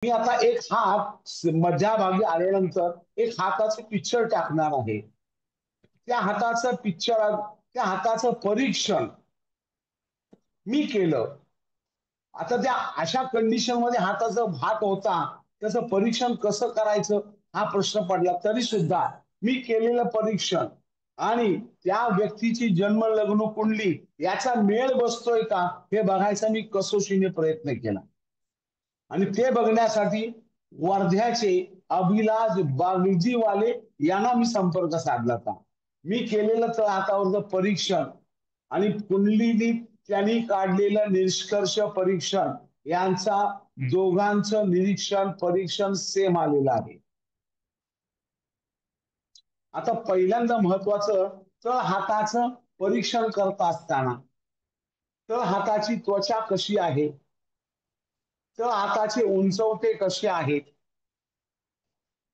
मी आता एक हात मध्याभागी आल्यानंतर एक हाताचं पिक्चर टाकणार आहे. त्या हाताचं पिक्चर, त्या हाताचं परीक्षण मी केलं. आता त्या अशा कंडिशन मध्ये हाताचा भात होता, त्याचं परीक्षण कसं करायचं हा प्रश्न पडला. तरी सुद्धा मी केलेलं परीक्षण आणि त्या व्यक्तीची जन्म लग्न कुंडली याचा मेळ बसतोय का हे बघायचा मी कसोशीने प्रयत्न केला. आणि ते बघण्यासाठी वर्ध्याचे अभिलाष बागजीवाले यांना मी संपर्क साधला होता. मी केलेलं तळहातावरचं परीक्षण आणि कुंडलीनी त्यांनी काढलेलं निष्कर्ष परीक्षण यांचा दोघांचं निरीक्षण परीक्षण सेम आलेलं आहे. आता पहिल्यांदा महत्वाचं तळ हाताचं परीक्षण करत असताना तळ हाताची त्वचा कशी आहे, तळ हाताचे उंचवटे कसे आहेत,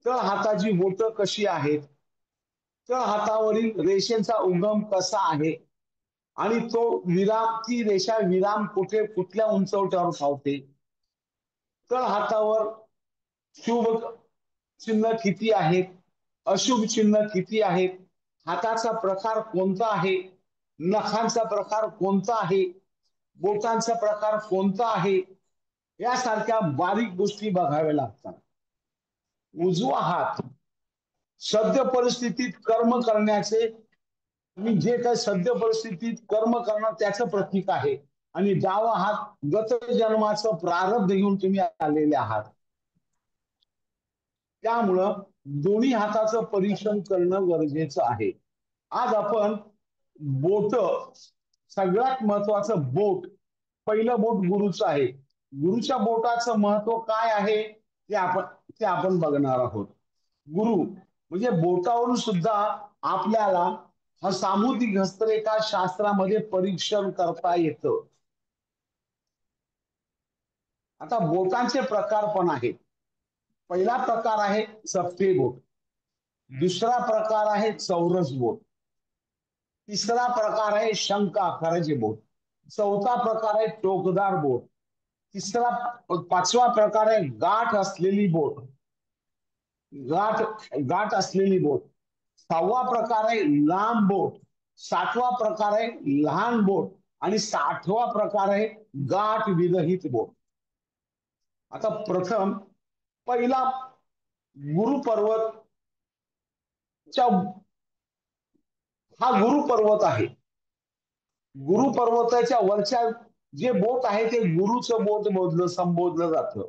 तळ हाताची बोटं कशी आहेत, तळ हातावरील रेषेचा उगम कसा आहे आणि तो विराम, ती रेषा विराम कुठे कुठल्या उंचवट्यावर पावते, तळ हातावर शुभ चिन्ह किती आहेत, अशुभ चिन्ह किती आहेत, हाताचा प्रकार कोणता आहे, नखांचा प्रकार कोणता आहे, बोटांचा प्रकार कोणता आहे, यासारख्या बारीक गोष्टी बघाव्या लागतात. उजवा हात सद्य परिस्थितीत कर्म करण्याचे, मी जे काही सद्य परिस्थितीत कर्म करणार त्याचं प्रतीक आहे. आणि डावा हात गत जन्माचं प्रारब्ध घेऊन तुम्ही आलेले आहात. त्यामुळं दोन्ही हाताचं परीक्षण करणं गरजेचं आहे. आज आपण बोट, सगळ्यात महत्वाचं बोट, पहिलं बोट गुरुचं आहे. गुरुच्या बोटाचं महत्व काय आहे ते आपण बघणार आहोत. गुरु म्हणजे बोटावरून सुद्धा आपल्याला हा सामुद्रिक हस्तरेखा शास्त्रामध्ये परीक्षण करता येतं. आता बोटांचे प्रकार पण आहेत. पहिला प्रकार आहे चपटे बोट, दुसरा प्रकार आहे चौरस बोट, तिसरा प्रकार आहे शंख आकाराचे बोट, चौथा प्रकार आहे टोकदार बोट, पाचवा प्रकार आहे गाठ असलेली बोट, गाठ गाठ असलेली बोट, सहावा प्रकार आहे लांब बोट, सातवा प्रकार आहे लहान बोट आणि 60वा प्रकार आहे गाठ विरहित बोट. आता प्रथम पहिला गुरुपर्वत, हा गुरुपर्वत आहे. गुरुपर्वताच्या वरच्या जे बोट आहे ते गुरुचं बोट संबोधलं जातं.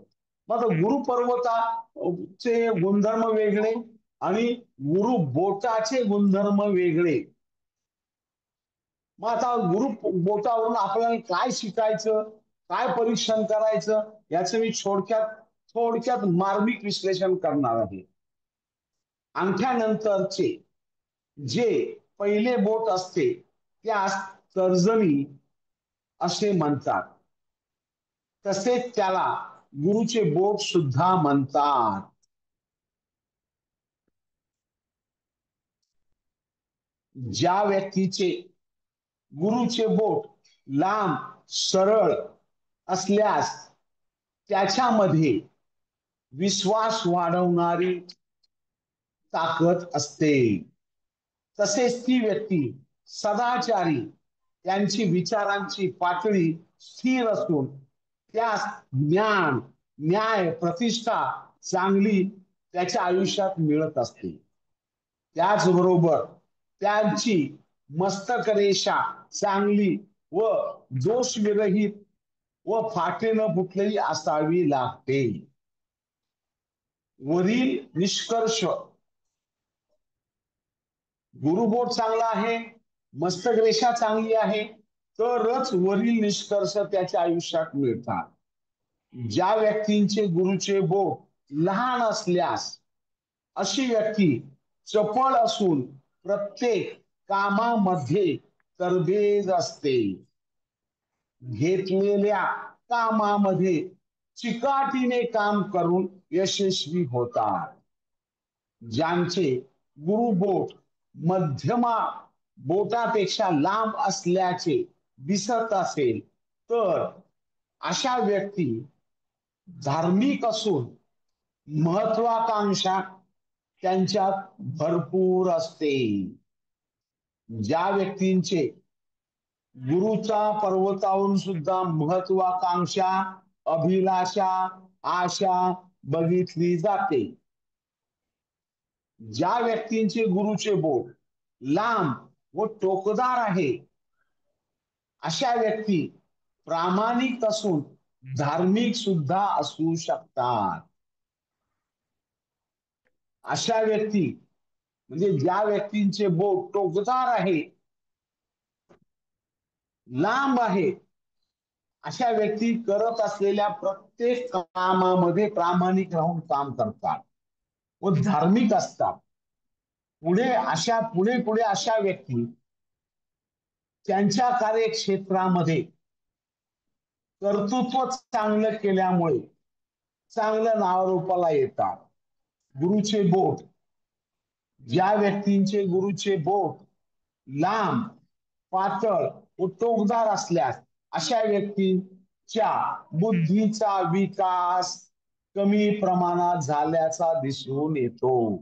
मग गुरुपर्वताचे गुणधर्म वेगळे आणि गुरु बोटाचे गुणधर्म वेगळे. मग आता गुरु बोटावरून आपल्याला काय शिकायचं, काय परीक्षण करायचं याचं मी थोडक्यात मार्मिक विश्लेषण करणार आहे. अंगठ्यानंतरचे जे पहिले बोट असते त्यास तर्जनी असे म्हणतात. तसेच त्याला गुरुचे बोट सुद्धा म्हणतात. ज्या व्यक्तीचे गुरुचे बोट लांब सरळ असल्यास त्याच्यामध्ये विश्वास वाढवणारी ताकद असते. तसेच ती व्यक्ती सदाचारी, त्यांची विचारांची पातळी स्थिर असून त्यास ज्ञान, न्याय, प्रतिष्ठा चांगली त्याच्या आयुष्यात मिळत असते. त्याचबरोबर त्यांची मस्तक रेषा चांगली व दोषविरहित व फाटे न फुटलेली असावी लागते. वरील निष्कर्ष, गुरुबोट चांगला आहे, मस्तक रेषा चांगली आहे, तरच वरील निष्कर्ष त्याच्या आयुष्यात मिळतात. ज्या व्यक्तींचे गुरुचे बोट लहान असल्यास अशी व्यक्ती चपळ असून प्रत्येक कामामध्ये तरबेज असते. घेतलेल्या कामामध्ये चिकाटीने काम करून यशस्वी होतात. ज्यांचे गुरुबोट मध्यमा बोटापेक्षा लांब असल्याचे दिसत असेल तर अशा व्यक्ती धार्मिक असून महत्वाकांक्षा त्यांच्यात भरपूर असते. ज्या व्यक्तींचे गुरुच्या पर्वतावरून सुद्धा महत्वाकांक्षा, अभिलाषा, आशा बघितली जाते. ज्या व्यक्तींचे गुरुचे बोट लांब व टोकदार आहे, अशा व्यक्ती प्रामाणिक असून धार्मिक सुद्धा असू शकतात. अशा व्यक्ती म्हणजे ज्या व्यक्तींचे बोट टोकदार आहे, लांब आहे, अशा व्यक्ती करत असलेल्या प्रत्येक कामामध्ये प्रामाणिक राहून काम करतात व धार्मिक असतात. पुढे पुढे अशा व्यक्ती त्यांच्या कार्यक्षेत्रामध्ये कर्तृत्व चांगलं केल्यामुळे चांगलं नावारूपाला येतात. गुरुचे बोट, ज्या व्यक्तींचे गुरुचे बोट लांब, पातळ व टोकदार असल्यास अशा व्यक्तीच्या बुद्धीचा विकास कमी प्रमाणात झाल्याचा दिसून येतो.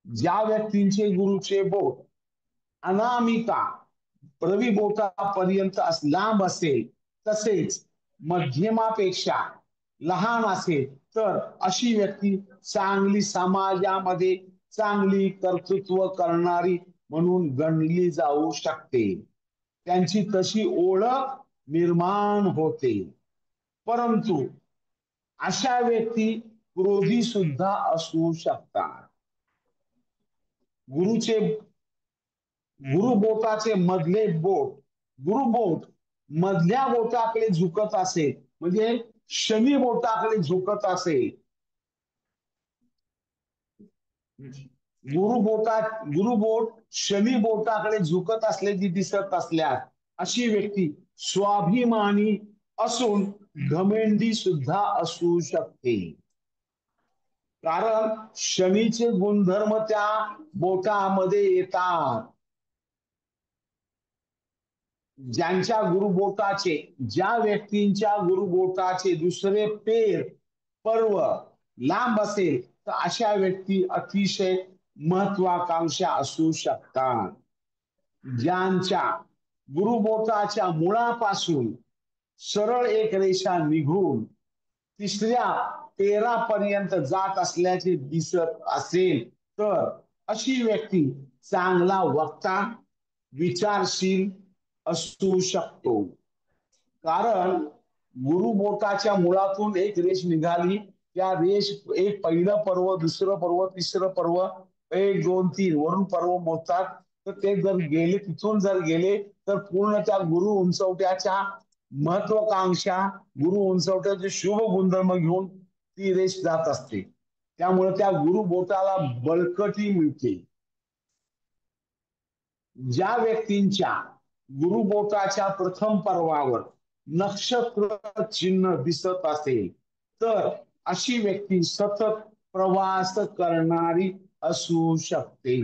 ज्या व्यक्तींचे गुरुचे बोट अनामिका प्रविबोटापर्यंत लांब असेल, तसेच मध्यमापेक्षा लहान असेल, तर अशी व्यक्ती चांगली समाजामध्ये चांगली कर्तृत्व करणारी म्हणून गणली जाऊ शकते. त्यांची तशी ओळख निर्माण होते. परंतु अशा व्यक्ती क्रोधी सुद्धा असू शकतात. गुरुबोटाचे मधले बोट, गुरुबोट मधल्या बोटाकडे झुकत असेल, म्हणजे शनी बोटाकडे झुकत असेल, गुरुबोट शनी बोटाकडे झुकत असल्याची दिसत असल्यास अशी व्यक्ती स्वाभिमानी असून घमेंडी सुद्धा असू शकते. कारण शनीचे गुणधर्म त्या बोटामध्ये येतात. ज्या व्यक्तींच्या गुरुबोटाचे दुसरे पेर पर्व लांब असेल, तर अशा व्यक्ती अतिशय महत्वाकांक्षा असू शकतात. ज्यांच्या गुरुबोटाच्या मुळापासून सरळ एक रेषा निघून तिसऱ्या पेरापर्यंत जात असल्याचे दिसत असेल, तर अशी व्यक्ती चांगला वक्ता, विचारशील असू शकतो. कारण गुरुबोटाच्या मुळातून एक रेष निघाली, त्या रेष एक पहिलं पर्व, दुसरं पर्व, तिसरं पर्व, 1 2 3 वरून पर्व मोजतात. तर ते जर गेले, तिथून जर गेले, तर पूर्ण त्या गुरु उंचवट्याच्या महत्वाकांक्षा, गुरु उंचवट्याचे शुभ गुणधर्म घेऊन ती रेष जात असते. त्यामुळे त्या गुरुबोटाला बळकटी मिळते. ज्या व्यक्तींच्या गुरुबोटाच्या प्रथम पर्वावर नक्षत्र चिन्ह दिसत असेल, तर अशी व्यक्ती सतत प्रवास करणारी असू शकते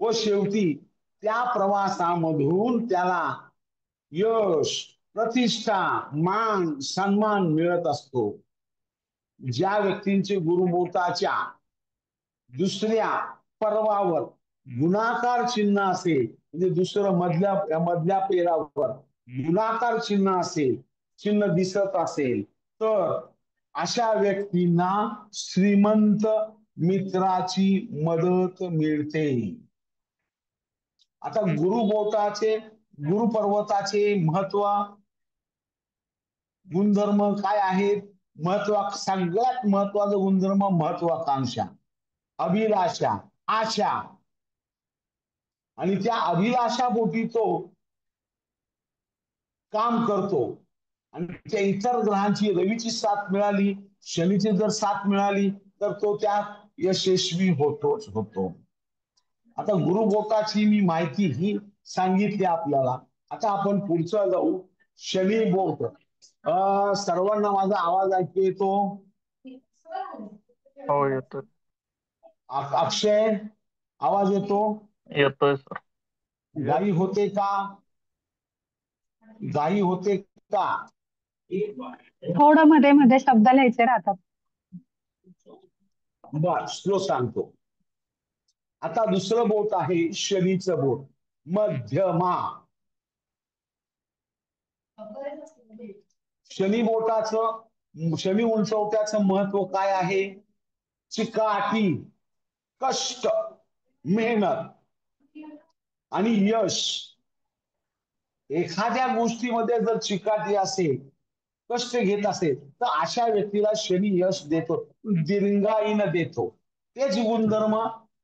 व शेवटी त्या प्रवासामधून त्याला यश, प्रतिष्ठा, मान, सन्मान मिळत असतो. ज्या व्यक्तींचे गुरुबोटाच्या दुसऱ्या पर्वावर गुणाकार चिन्ह असेल, म्हणजे दुसरं मधल्या पेरावर गुणाकार चिन्ह असेल, चिन्ह दिसत असेल, तर अशा व्यक्तींना श्रीमंत मित्राची मदत मिळते. आता गुरुपर्वताचे महत्व, गुणधर्म काय आहेत? सगळ्यात महत्वाचं गुणधर्म महत्वाकांक्षा, अभिलाषा, आशा. आणि त्या अभिलाषापोटी तो काम करतो. आणि त्या इतर ग्रहांची, रवीची साथ मिळाली, शनीची जर साथ मिळाली, तर तो त्यात यशस्वी होतोच होतो. आता गुरुबोटाची मी माहिती ही सांगितली आपल्याला. आता आपण पुढचं जाऊ. शनी बोट. सर्वांना माझा आवाज ऐकू येतो? हो येतोय. अक्षय, आवाज येतो? येतोय सर. गाई होते का? घाई होते का? थोडं मध्ये मध्ये शब्द लिहायचे राहतात. बर, स्लो सांगतो. आता दुसरं बोट आहे शनीचं बोट, मध्यमा. शनी बोटाचं, शनी उंचवट्याचं महत्व काय आहे? चिकाटी, कष्ट, मेहनत आणि यश. एखाद्या गोष्टीमध्ये जर चिकाटी असेल, कष्ट घेत असेल, तर अशा व्यक्तीला शनी यश देतो, दीर्घाईनं देतो. तेच गुणधर्म,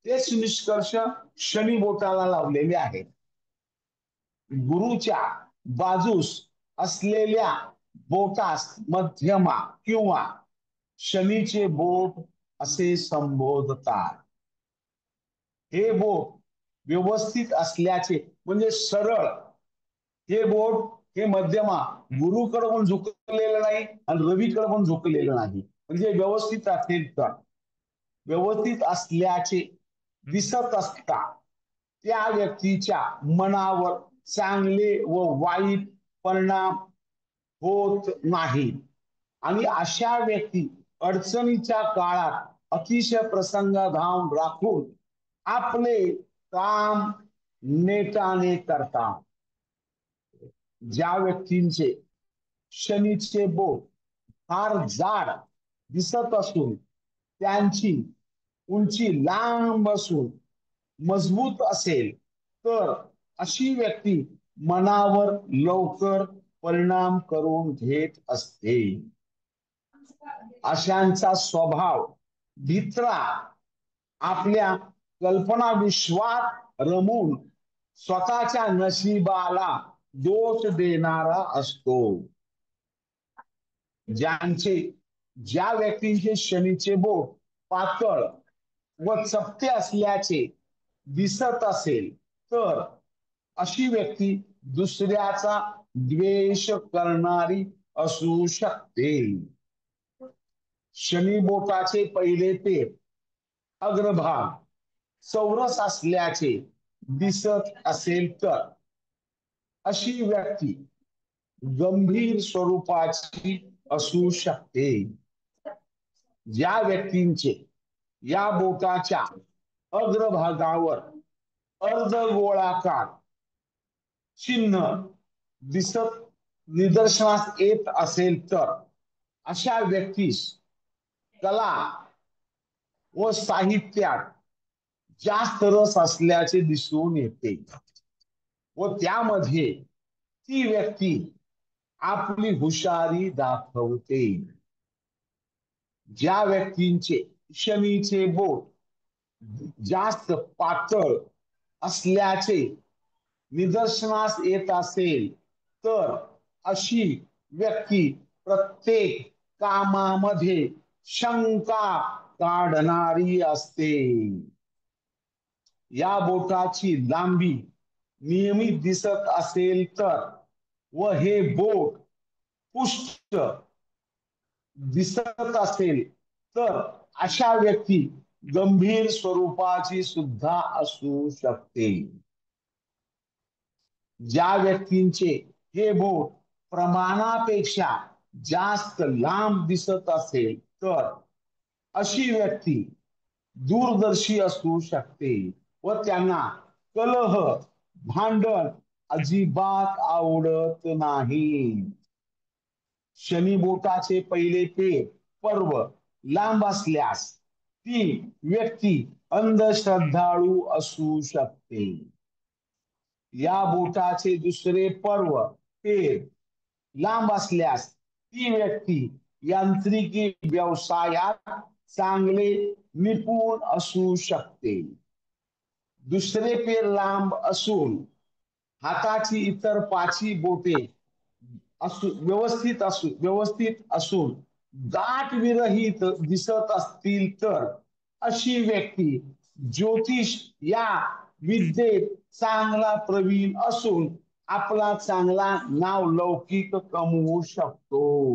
तेच निष्कर्ष शनी बोटाला लावलेले आहेत. गुरुच्या बाजूस असलेल्या बोटास मध्यमा किंवा शनीचे बोट असे संबोधतात. हे बोट व्यवस्थित असल्याचे म्हणजे सरळ, हे बोट हे मध्यमा, गुरुकडे पण झुकलेलं नाही आणि रवीकडे पण झुकलेलं नाही, म्हणजे व्यवस्थित असेल तर, व्यवस्थित असल्याचे दिसत असता त्या व्यक्तीच्या मनावर चांगले व वाईट परिणाम होत नाही. आणि अशा व्यक्ती अडचणीच्या काळात अतिशय प्रसंगाधाम राखून आपले काम नेटाने करतात. ज्या व्यक्तींचे शनीचे बोट फार जाड दिसत असून त्यांची उंची लांब असून मजबूत असेल, तर अशी व्यक्ती मनावर लवकर परिणाम करून घेत असते. अशांचा स्वभाव भित्रा, आपल्या कल्पना विश्वात रमून स्वतःच्या नशिबाला दोष देणारा असतो. ज्यांचे, ज्या व्यक्तींचे शनीचे बोट पातळ व चपटे असल्याचे दिसत असेल, तर अशी व्यक्ती दुसऱ्याचा द्वेष करणारी असू शकते. शनी बोटाचे पहिले पेर, अग्रभाग चौरस असल्याचे दिसत असेल, तर अशी व्यक्ती गंभीर स्वरूपाची असू शकते. ज्या व्यक्तींचे या बोटाच्या अग्रभागावर अर्धगोळाकार चिन्ह दिसत निदर्शनास येत असेल, तर अशा व्यक्तीस कला व साहित्यात जास्त रस असल्याचे दिसून येते व त्यामध्ये ती व्यक्ती आपली हुशारी दाखवते. ज्या व्यक्तींचे शनीचे बोट जास्त पातळ असल्याचे निदर्शनास येत असेल, तर अशी व्यक्ती प्रत्येक कामामध्ये शंका काढणारी असते. या बोटाची लांबी नियमित दिसत असेल तर व हे बोट पुष्ट दिसत असेल, तर अशा व्यक्ती गंभीर स्वरूपाची सुद्धा असू शकते. ज्या व्यक्तींचे हे बोट प्रमाणापेक्षा जास्त लांब दिसत असेल, तर अशी व्यक्ती दूरदर्शी असू शकते व त्यांना कलह, भांडण अजिबात आवडत नाही. शनी बोटाचे पहिले पेर, पर्व लांब असल्यास ती व्यक्ती अंधश्रद्धाळू असू शकते. या बोटाचे दुसरे पर्व, पेर लांब असल्यास ती व्यक्ती यांत्रिकी व्यवसायात चांगले निपुण असू शकते. दुसरे पेर लांब असून हाताची इतर पाची बोटे व्यवस्थित असून गाठ विरहित दिसत असतील, तर अशी व्यक्ती ज्योतिष या विद्येत चांगला प्रवीण असून आपला चांगला नाव लौकिक कमवू शकतो.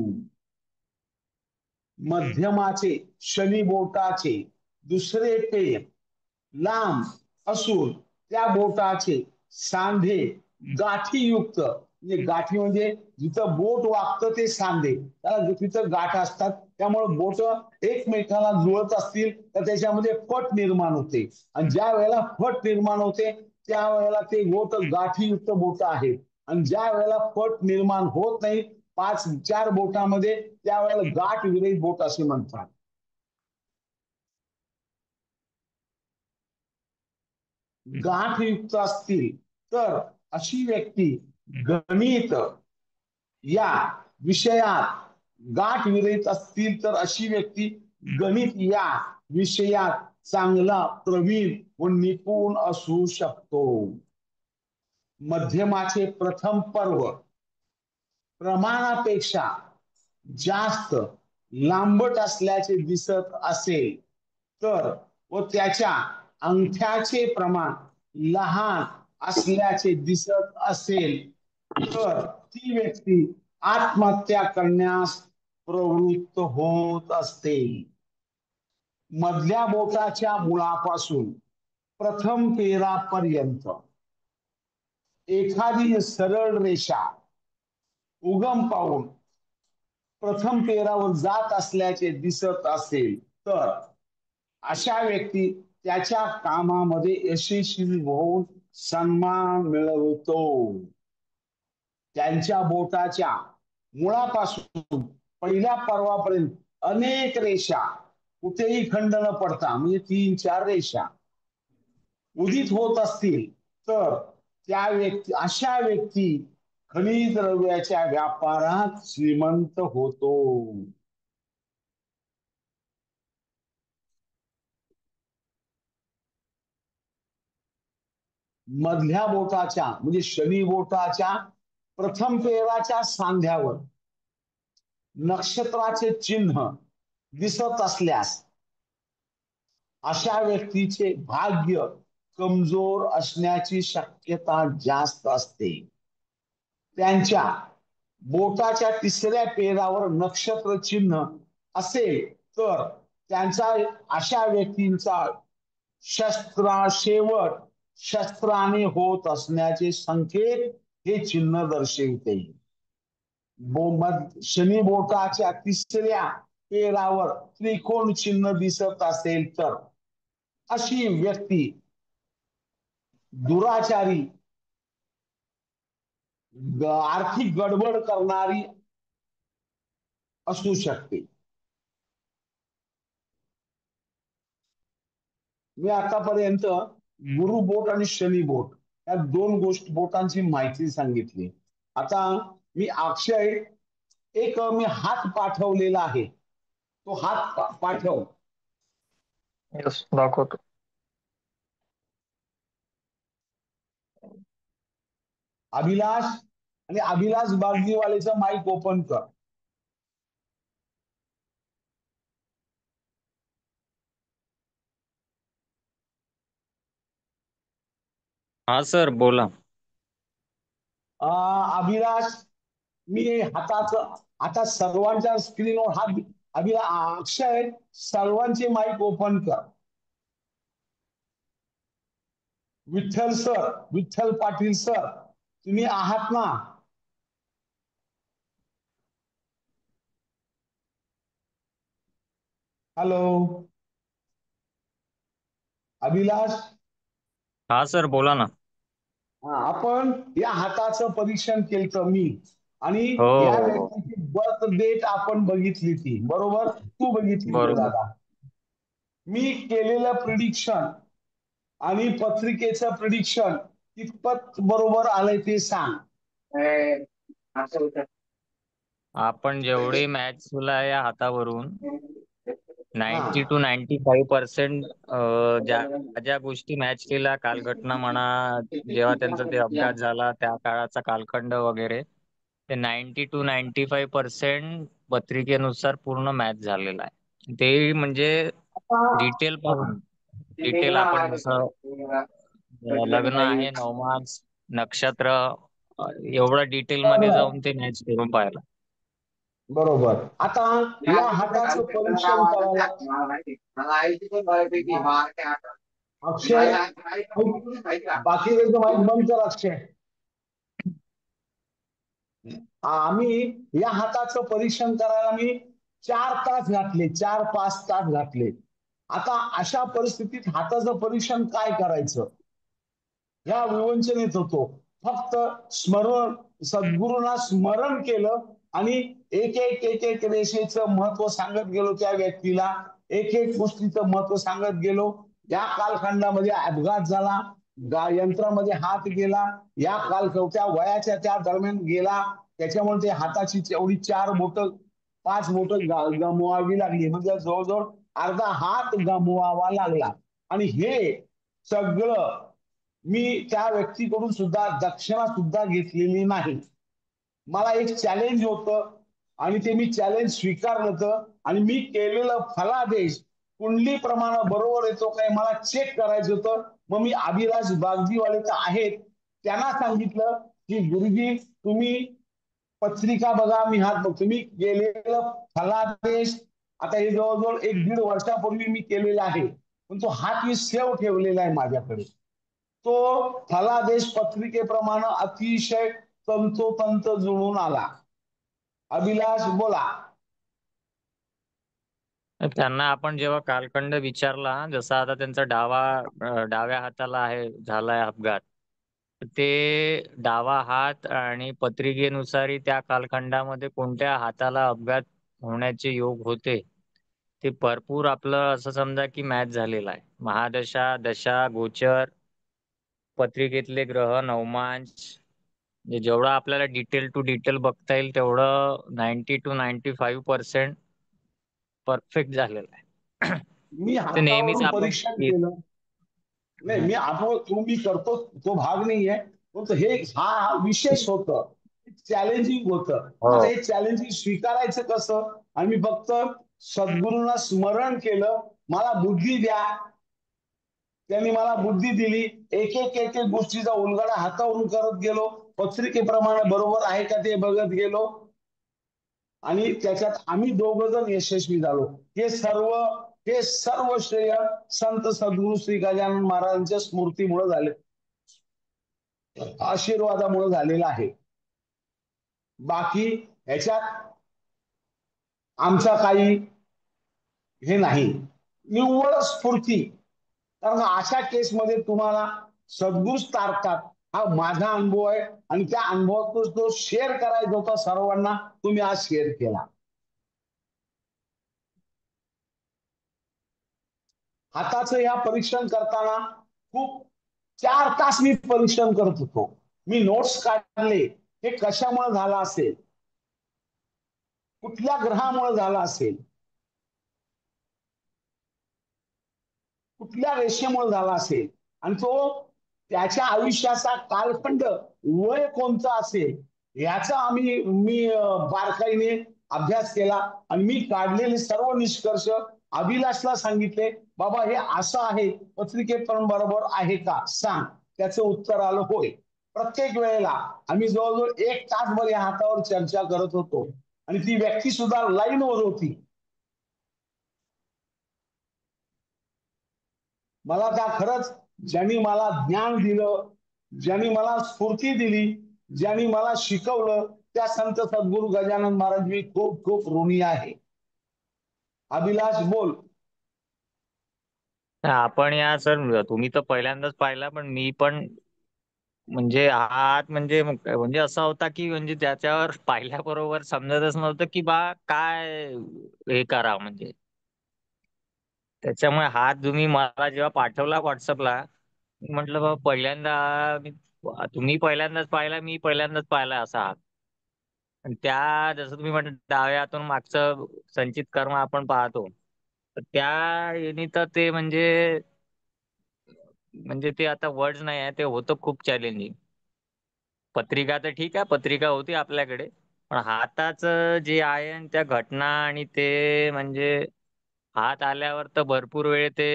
मध्यमाचे शनी बोटाचे दुसरे पेर लांब असून त्या बोटाचे सांधे गाठीयुक्त म्हणजे गाठी म्हणजे जिथं बोट वागतं ते सांधे, त्याला तिथं गाठ असतात. त्यामुळे बोट एकमेकाला जुळत असतील तर त्याच्यामध्ये फट निर्माण होते. आणि ज्या वेळेला फट निर्माण होते त्यावेळेला ते बोट गाठीयुक्त बोट आहेत. आणि ज्या वेळेला फट निर्माण होत नाही 5-4 बोटामध्ये त्यावेळेला गाठ विरहित बोट असे म्हणतात. गाठयुक्त असतील तर अशी व्यक्ती गणित या विषयात गाठ विरहित असतील तर अशी व्यक्ती गणित या विषयात चांगला प्रवीण व निपुण असू शकतो. मध्यमाचे प्रथम पर्व प्रमाणापेक्षा जास्त लांबट असल्याचे दिसत असेल तर व त्याच्या अंगठ्याचे प्रमाण लहान असल्याचे दिसत असेल तर ती व्यक्ती आत्महत्या करण्यास प्रवृत्त होत असते. मधल्या बोटाच्या मुळापासून प्रथम पेरापर्यंत एखादी सरळ रेषा उगम पाहून प्रथम पेरावर जात असल्याचे दिसत असेल तर अशा व्यक्ती त्याच्या कामामध्ये यशस्वी होऊन सन्मान मिळवतो. त्यांच्या बोटाच्या मुळापासून पहिल्या पर्वापर्यंत अनेक रेषा कुठेही खंड न पडता म्हणजे 3-4 रेषा उदित होत असतील तर अशा व्यक्ती खनिज द्रव्याच्या व्यापारात श्रीमंत होतो. मधल्या बोटाच्या म्हणजे शनी बोटाच्या प्रथम पेराच्या सांध्यावर नक्षत्राचे चिन्ह दिसत असल्यास अशा व्यक्तीचे भाग्य कमजोर असण्याची शक्यता जास्त असते. त्यांच्या बोटाच्या तिसऱ्या पेरावर नक्षत्र चिन्ह असेल तर त्यांचा अशा व्यक्तींचा शेवट शस्त्राने होत असण्याचे संकेत हे चिन्ह दर्शविते. शनी बोटाच्या तिसऱ्या पेरावर त्रिकोण चिन्ह दिसत असेल तर अशी व्यक्ती दुराचारी आर्थिक गडबड करणारी असू शकते. मी आतापर्यंत गुरु बोट आणि शनी बोट या दोन बोटांची माहिती सांगितली. आता मी अक्षय मी हात पाठवलेला आहे, तो हात पाठव. यस दाखवतो. अभिलाष आणि अभिलाष बागजीवालेचा माईक ओपन कर. हा सर बोला. अभिलाष मी हाताचं आता सर्वांच्या स्क्रीनवर हात अक्षय सर्वांचे माईक ओपन कर. विठ्ठल पाटील सर तुम्ही आहात ना? हॅलो अभिलाष. हा सर बोला ना. आपण या हाताचं परीक्षण केलं मी आणि हो या हो हो. व्यक्तीची बर्थ डेट आपण बघितली ती बरोबर, तू बघितली ती बरोबर. दादा. मी केलेलं प्रिडिक्शन आणि पत्रिकेचं प्रिडिक्शन कितपत बरोबर आलंय ते सांग. आपण जेवढी मॅच केला या हातावरून हा 90-95% ज्या ज्या गोष्टी मॅच केल्या कालघटना म्हणा, जेव्हा त्यांचा ते अपघात झाला त्या काळाचा कालखंड वगैरे, ते 90-95% पत्रिकेनुसार पूर्ण मॅच झालेला आहे. ते म्हणजे डिटेल पाहून डिटेल आपण जसं लग्न आहे, नवमास, नक्षत्र, एवढं डिटेल मध्ये जाऊन ते मॅच करून पाहिला. बरोबर. आता या हाताचं परीक्षण करायला अक्षय बाकी माईक बंद कर अक्षय. आम्ही या हाताचं परीक्षण करायला मी 4 तास घातले, 4-5 तास घातले. आता अशा परिस्थितीत हाताचं परीक्षण काय करायचं ह्या विवंचनेत होतो. फक्त स्मरण, सद्गुरूंना स्मरण केलं आणि एक एक रेषेचं महत्व सांगत गेलो त्या व्यक्तीला, एक एक गोष्टीचं महत्व सांगत गेलो. या कालखंडामध्ये अपघात झाला, यंत्रामध्ये हात गेला, या त्या वयाच्या त्या दरम्यान गेला, त्याच्यामुळे ते हाताची एवढी 4 बोटं 5 बोटं गमवावी लागली, म्हणजे जवळजवळ अर्धा हात गमवावा लागला. आणि हे सगळं मी त्या व्यक्तीकडून सुद्धा दक्षिणा सुद्धा घेतलेली नाही. मला एक चॅलेंज होतं आणि ते मी चॅलेंज स्वीकारलं होतं आणि मी केलेलं फलादेश कुंडली प्रमाणे बरोबर येतो काय मला चेक करायचं होतं. मग मी अभिलाष बागदीवाले तर आहेत त्यांना सांगितलं की गुरुजी तुम्ही पत्रिका बघा, मी हात बघतो. मी केलेलं फलादेश आता हे जवळजवळ 1-1.5 वर्षापूर्वी मी केलेला आहे, पण तो हात मी सेव ठेवलेला आहे माझ्याकडे. तो फलादेश पत्रिकेप्रमाणे अतिशय तंतोतंत जुळून आला. अभिलाष बोला. त्यांना आपण जेव्हा कालखंड विचारला, जसा आता त्यांचा डाव्या हाताला आहे झालाय अपघात, ते डावा हात आणि पत्रिकेनुसार त्या कालखंडामध्ये कोणत्या हाताला अपघात होण्याचे योग होते, ते भरपूर आपलं असं समजा की मॅच झालेलं आहे. महादशा, दशा, गोचर, पत्रिकेतले ग्रह, नवमांश, म्हणजे जेवढं आपल्याला डिटेल टू डिटेल बघता येईल तेवढं 90 to 95% परफेक्ट झालेलं आहे. मी ते नेहमीच हातावरून आपण परीक्षण केलं. नाही, मी आठवण तो मी करतो तो भाग नाहीये. फक्त हे हा विशेष होतं, चॅलेंजिंग होतं. आता हो. हे चॅलेंजिंग स्वीकारायचं कसं? आणि मी फक्त सद्गुरूंना स्मरण केलं, मला बुद्धी द्या. त्यांनी मला बुद्धी दिली. एक एक गोष्टीचा उलगडा हातावरून करत गेलो. पत्रिकेप्रमाणे बरोबर आहे का ते बघत गेलो. आणि त्याच्यात आम्ही 2 जण यशस्वी झालो. हे सर्व श्रेय संत सद्गुरू श्री गजानन महाराजांच्या स्मृतीमुळे झाले, आशीर्वादामुळे झालेलं आहे. बाकी ह्याच्यात आमचा काही हे नाही, निव्वळ स्फूर्ती. कारण अशा केसमध्ये तुम्हाला सद्गुरूच तारतात. हा माझा अनुभव आहे आणि त्या अनुभवातून तो शेअर करायचा होता सर्वांना, तुम्ही आज शेअर केला. हाताचं या परीक्षण करताना खूप 4 तास मी परीक्षण करत होतो. मी नोट्स काढले, हे कशामुळे झालं असेल, कुठल्या ग्रहामुळे झालं असेल, कुठल्या रेषेमुळे झाला असेल, आणि तो त्याच्या आयुष्याचा कालखंड वय कोणतं असेल याचा मी बारकाईने अभ्यास केला. आणि मी काढलेले सर्व निष्कर्ष अभिलाषला सांगितले, बाबा हे असं आहे, पत्रिकेत पण बरोबर आहे का सांग. त्याचं उत्तर आलं होय. प्रत्येक वेळेला आम्ही जवळजवळ 1 तासभर या हातावर चर्चा करत होतो आणि ती व्यक्ती सुद्धा लाईनवर होती. मला त्या खरंच ज्यांनी मला ज्ञान दिलं, ज्यांनी मला स्फूर्ती दिली, ज्यांनी मला शिकवलं, त्या संत सद्गुरू गजानन महाराज मी खूप खूप ऋणी आहे. अभिलाष बोल. आपण या सर, तुम्ही तर पहिल्यांदाच पाहिला, पण मी पण म्हणजे हात म्हणजे असा होता की म्हणजे त्याच्यावर पाहिल्याबरोबर समजतच नव्हतं की बा काय हे करा म्हणजे. त्याच्यामुळे हात तुम्ही मला जेव्हा पाठवला व्हॉट्सअपला, म्हटलं बाबा पहिल्यांदा मी, तुम्ही पहिल्यांदाच पाहिला, मी पहिल्यांदाच पाहिला असा हात. आणि त्या जसं तुम्ही म्हटलं डाव्या हातून मागचं संचित कर्म आपण पाहतो, तर त्या याने तर ते म्हणजे ते आता वर्ड्स नाही आहे, ते होतं खूप चॅलेंजिंग. पत्रिका तर ठीक आहे, पत्रिका होती आपल्याकडे, पण हाताचं जे आहे आणि त्या घटना आणि ते म्हणजे हात आल्यावर तर भरपूर वेळ ते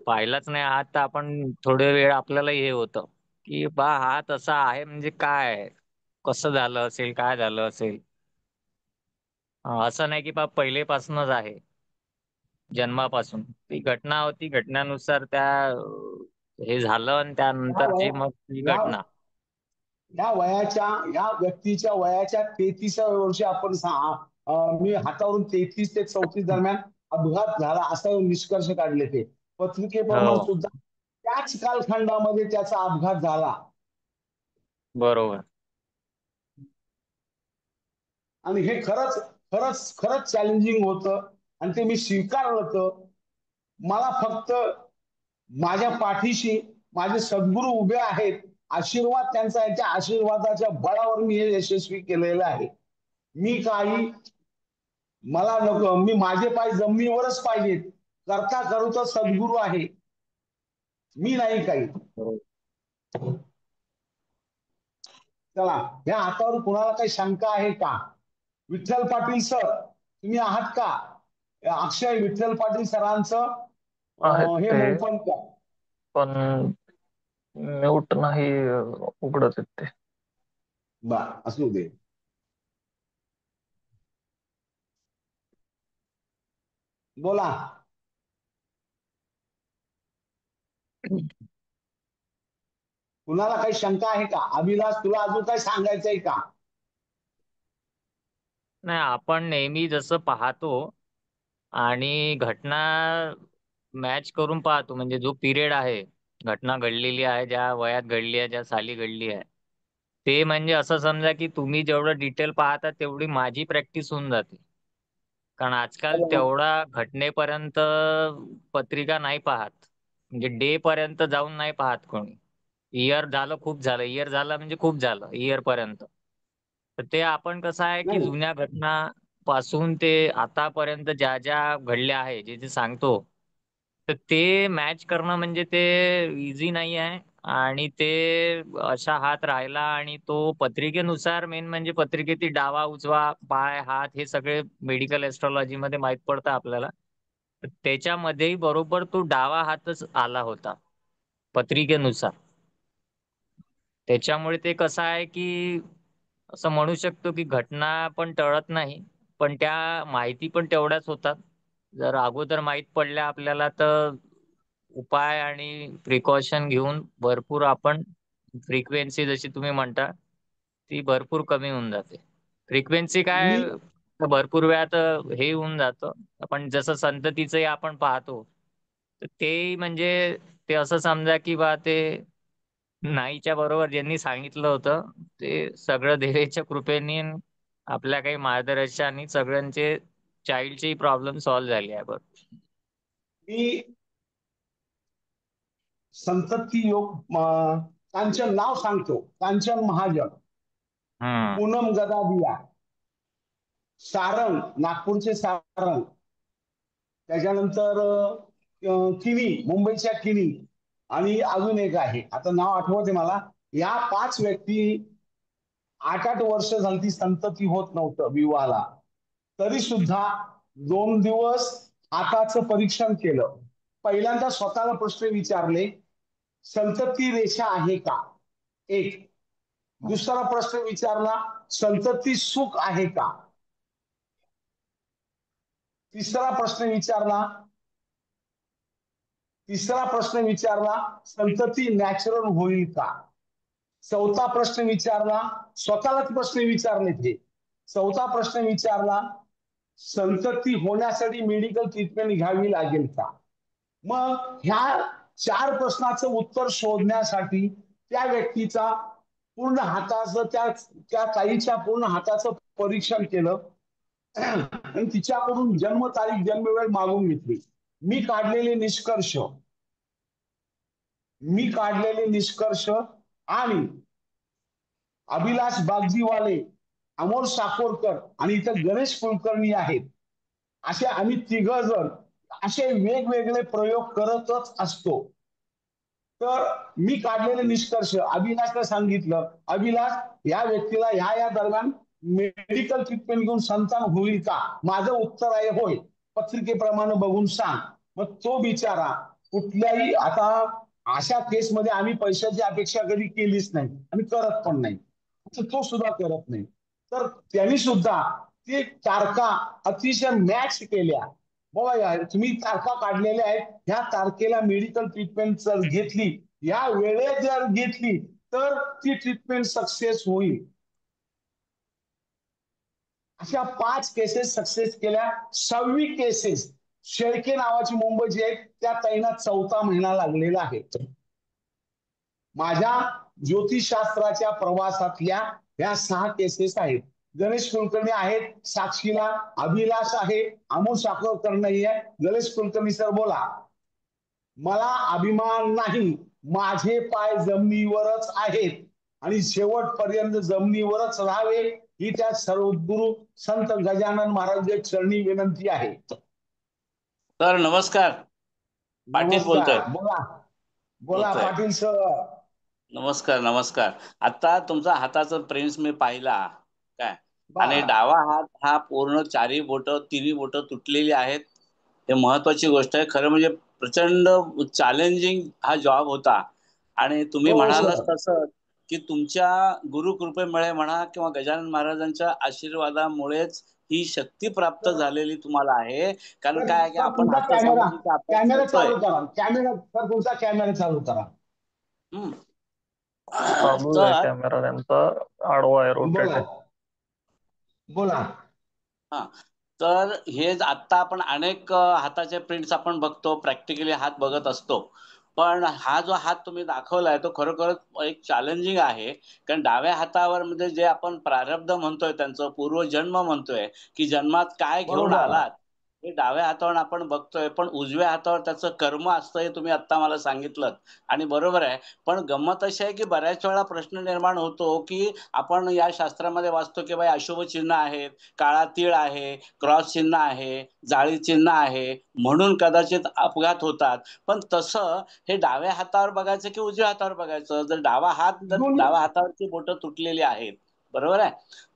पाहिलाच नाही हात, तर आपण थोडे वेळ आपल्याला हे होतं की बा हात असा आहे म्हणजे काय, कसं झालं असेल, काय झालं असेल. असं नाही की बा पहिलेपासूनच आहे, जन्मापासून ती घटना होती, घटनानुसार त्या हे झालं आणि या त्यानंतरची वया मग ती या घटना. या व्यक्तीच्या वयाच्या 33व्या वर्षी आपण मी हातावरून 33 ते 34 दरम्यान अपघात झाला असा निष्कर्ष काढले ते पत्रिकेप्रमाणे हो सुद्धा त्याच कालखंडामध्ये त्याचा अपघात झाला. बरोबर. आणि हे खरंच खरंच खरंच चॅलेंजिंग होतं आणि ते मी स्वीकारलं होतं. मला फक्त माझ्या पाठीशी माझे सद्गुरू उभे आहेत, आशीर्वाद त्यांचा आहे, त्या आशीर्वादाच्या बळावर मी हे यशस्वी केलेलं आहे. मी काही मला नको, मी माझे पाय जमिनीवरच पाहिजेत. करता करू तर सद्गुरू आहे, मी नाही काही. चला, या हातावर कुणाला काही शंका आहे का? विठ्ठल पाटील सर तुम्ही आहात का? अक्षय विठ्ठल पाटील सरांचं आहेत हे ते, ओपन का? पण म्यूट नाही उघडत आहेत ते. बर असू दे. बोला. कुणाला काही शंका आहे का? अभिलाष तुला अजून काही सांगायचंय का? नाही, आपण नेहमी जसं पाहतो आणि घटना मॅच करून पाहतो, म्हणजे जो पिरियड आहे, घटना घडलेली आहे, ज्या वयात घडली आहे, ज्या साली घडली आहे, ते म्हणजे असं समजा की तुम्ही जेवढं डिटेल पाहता तेवढी माझी प्रॅक्टिस होऊन जाते. कारण आजकाल तेवढा घटनेपर्यंत पत्रिका नाही पाहत, म्हणजे डे पर्यंत जाऊन नाही पाहत कोणी. इयर झालं खूप झालं, इयर झालं म्हणजे खूप झालं, इयर पर्यंत. तर ते आपण कसं आहे की नाही जुन्या घटना पासून ते आतापर्यंत ज्या ज्या घडल्या आहे, जे जे सांगतो, तर ते मॅच करणं म्हणजे ते इझी नाही आहे. आणि ते अशा हात राहिला आणि तो पत्रिकेनुसार, मेन म्हणजे पत्रिकेतील डावा उजवा पाय हात हे सगळे मेडिकल एस्ट्रॉलॉजी मध्ये माहित पडतं आपल्याला. तर त्याच्यामध्येही बरोबर तो डावा हातच आला होता पत्रिकेनुसार. त्याच्यामुळे ते कसं आहे की असं म्हणू शकतो की घटना पण टळत नाही, पण त्या माहिती पण तेवढ्याच होतात. जर अगोदर माहित पडल्या आपल्याला तर उपाय आणि प्रिकॉशन घेऊन भरपूर आपण फ्रिक्वेन्सी जशी तुम्ही म्हणता ती भरपूर कमी होऊन जाते. फ्रिक्वेन्सी काय मी भरपूर वेळात हे होऊन जातं. आपण जसं संततीचंही आपण पाहतो, तर ते म्हणजे ते असं समजा की बा ते नाहीच्या बरोबर ज्यांनी सांगितलं होतं ते सगळं देवाच्या कृपेने आपल्या काही मार्गदर्शनाने सगळ्यांचे चाइल्डचे प्रॉब्लेम सॉल्व्ह झाले आहे. बरं. मी संतती योग कांचन नाव सांगतो. कांचन महाजन, हम्म. पूनम गदाबिया, सारंग नागपूरचे सारंग, त्याच्यानंतर किनी मुंबईच्या किनी, आणि अजून एक आहे आता नाव आठवते मला. या 5 व्यक्ती 8-8 वर्ष झाली ती संतती होत नव्हतं विवाहाला, तरी सुद्धा 2 दिवस हाताचं परीक्षण केलं. पहिल्यांदा स्वतःला प्रश्न विचारले, संतती रेषा आहे का? एक. दुसरा प्रश्न विचारला, संतती सुख आहे का? तिसरा प्रश्न विचारला, संतती नॅचरल होईल का? चौथा प्रश्न विचारला, स्वतःलाच प्रश्न विचारले ते. चौथा प्रश्न विचारला, संतती होण्यासाठी मेडिकल ट्रीटमेंट घ्यावी लागेल का? मग ह्या 4 प्रश्नाचं उत्तर शोधण्यासाठी त्या व्यक्तीचा पूर्ण हाताचं त्या ताईच्या पूर्ण हाताचं परीक्षण केलं आणि तिच्याकडून जन्मतारीख जन्मवेळ मागून घेतली. मी काढलेले निष्कर्ष आणि अभिलाष बागजीवाले, अमोल साकोरकर आणि इथं गणेश कुलकर्णी आहेत, असे आम्ही 3 जण असे वेगवेगळे प्रयोग करतच असतो. तर मी काढलेले निष्कर्ष अभिलाषला सांगितलं, अभिलाष या व्यक्तीला या दरम्यान मेडिकल ट्रीटमेंट घेऊन संतान होईल का? माझं उत्तर आहे होय, पत्रिकेप्रमाणे बघून सांग. मग तो बिचारा कुठल्याही, आता अशा केसमध्ये आम्ही पैशाची अपेक्षा कधी केलीच नाही आणि करत पण नाही, तो सुद्धा करत नाही. तर त्यांनी सुद्धा ते तारखा अतिशय मॅच केल्या. बाबा तुम्ही तारखा काढलेल्या आहेत, ह्या तारखेला मेडिकल ट्रीटमेंट जर घेतली, या वेळेत जर घेतली तर ती ट्रीटमेंट सक्सेस होईल. अशा 5 केसेस सक्सेस केल्या. 6वी केसेस शेळके नावाची मुंबईची आहे, त्या ताईंना 4था महिना लागलेला आहे. माझ्या ज्योतिषशास्त्राच्या प्रवासातल्या ह्या 6 केसेस आहेत. गणेश कुलकर्णी आहेत साक्षीला, अभिलाष आहे, अमोल साखरकर नाही आहे. गणेश कुलकर्णी सर बोला. मला अभिमान नाही, माझे पाय जमिनीवरच आहेत आणि शेवटपर्यंत जमिनीवरच राहावे ही त्या सद्गुरू संत गजानन महाराज चरणी विनंती आहे. सर नमस्कार. पाटील बोलतोय. नमस्कार. बोला बोला बोलतोय. पाटील सर. नमस्कार नमस्कार. आता तुमचा हाताचा प्रिन्स मी पाहिला काय, आणि बरं. डावा हात हा पूर्ण 4ही बोटं 3ही बोटं तुटलेली आहेत. हे महत्वाची गोष्ट आहे. खरं म्हणजे प्रचंड चॅलेंजिंग हा जॉब होता. आणि तुम्ही हो, म्हणालात सर. तसं की तुमच्या गुरुकृपेमुळे म्हणा किंवा गजानन महाराजांच्या आशीर्वादामुळेच ही शक्ती प्राप्त झालेली तुम्हाला आहे. कारण काय आहे की सर आपण तुमचा हस्तसंबंधीचा अभ्यास कॅमेरा करतोय. चालू करा. कॅमेरा सर तुमचा कॅमेरा चालू करा. हम्म. चालू आहे तर कॅमेरा त्यांचा, आडवा आहे, रोटेट बोला आहे. बोला. हा, तर हे आता आपण अनेक हाताचे प्रिंट्स आपण बघतो, प्रॅक्टिकली हात बघत असतो. पण हा जो हात तुम्ही दाखवलाय तो खरोखरच एक चॅलेंजिंग आहे. कारण डाव्या हातावर म्हणजे जे आपण प्रारब्ध म्हणतोय, त्यांचं पूर्वजन्म म्हणतोय की जन्मात काय घेऊन बरोबर. आलात, हे डाव्या हातावर आपण बघतोय. पण उजव्या हातावर त्याचं कर्म असतं हे तुम्ही आता मला सांगितलं, आणि बरोबर आहे. पण गंमत अशी आहे की बऱ्याच वेळा प्रश्न निर्माण होतो की आपण या शास्त्रामध्ये वाचतो की बाई अशुभ चिन्ह आहेत, काळा तीळ आहे, क्रॉस चिन्ह आहे, जाळी चिन्ह आहे, म्हणून कदाचित अपघात होतात. पण तसं हे डाव्या हातावर बघायचं की उजव्या हातावर बघायचं? जर डावा हात, तर दोन्ही. डाव्या हातावरची बोटं तुटलेली आहेत, बरोबर आहे.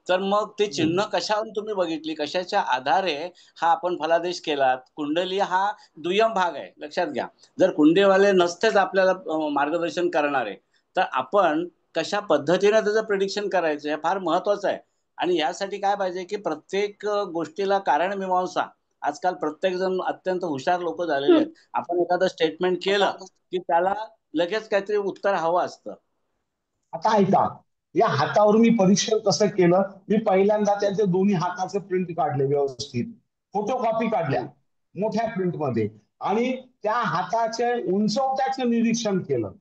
तर मग ते चिन्ह कशावरून तुम्ही बघितली, कशाच्या आधारे हा आपण फलादेश केलात? कुंडली हा दुय्यम भाग आहे, लक्षात घ्या. जर कुंडलीवाले नसतेच आपल्याला मार्गदर्शन करणारे, तर आपण कशा पद्धतीने त्याचं प्रिडिक्शन करायचं हे फार महत्वाचं आहे. आणि यासाठी काय पाहिजे की प्रत्येक गोष्टीला कारणमीमांसा. आजकाल प्रत्येक जण अत्यंत हुशार लोक झालेले आहेत. आपण एखादं स्टेटमेंट केलं की त्याला लगेच काहीतरी उत्तर हवं असतं. आता ऐका, या हातावर मी परीक्षण कसं केलं. मी पहिल्यांदा त्यांचे दोन्ही हाताचे प्रिंट काढले, व्यवस्थित फोटो कॉपी काढल्या मोठ्या प्रिंट मध्ये, आणि त्या हाताचे उंचवट्याचं निरीक्षण केलं.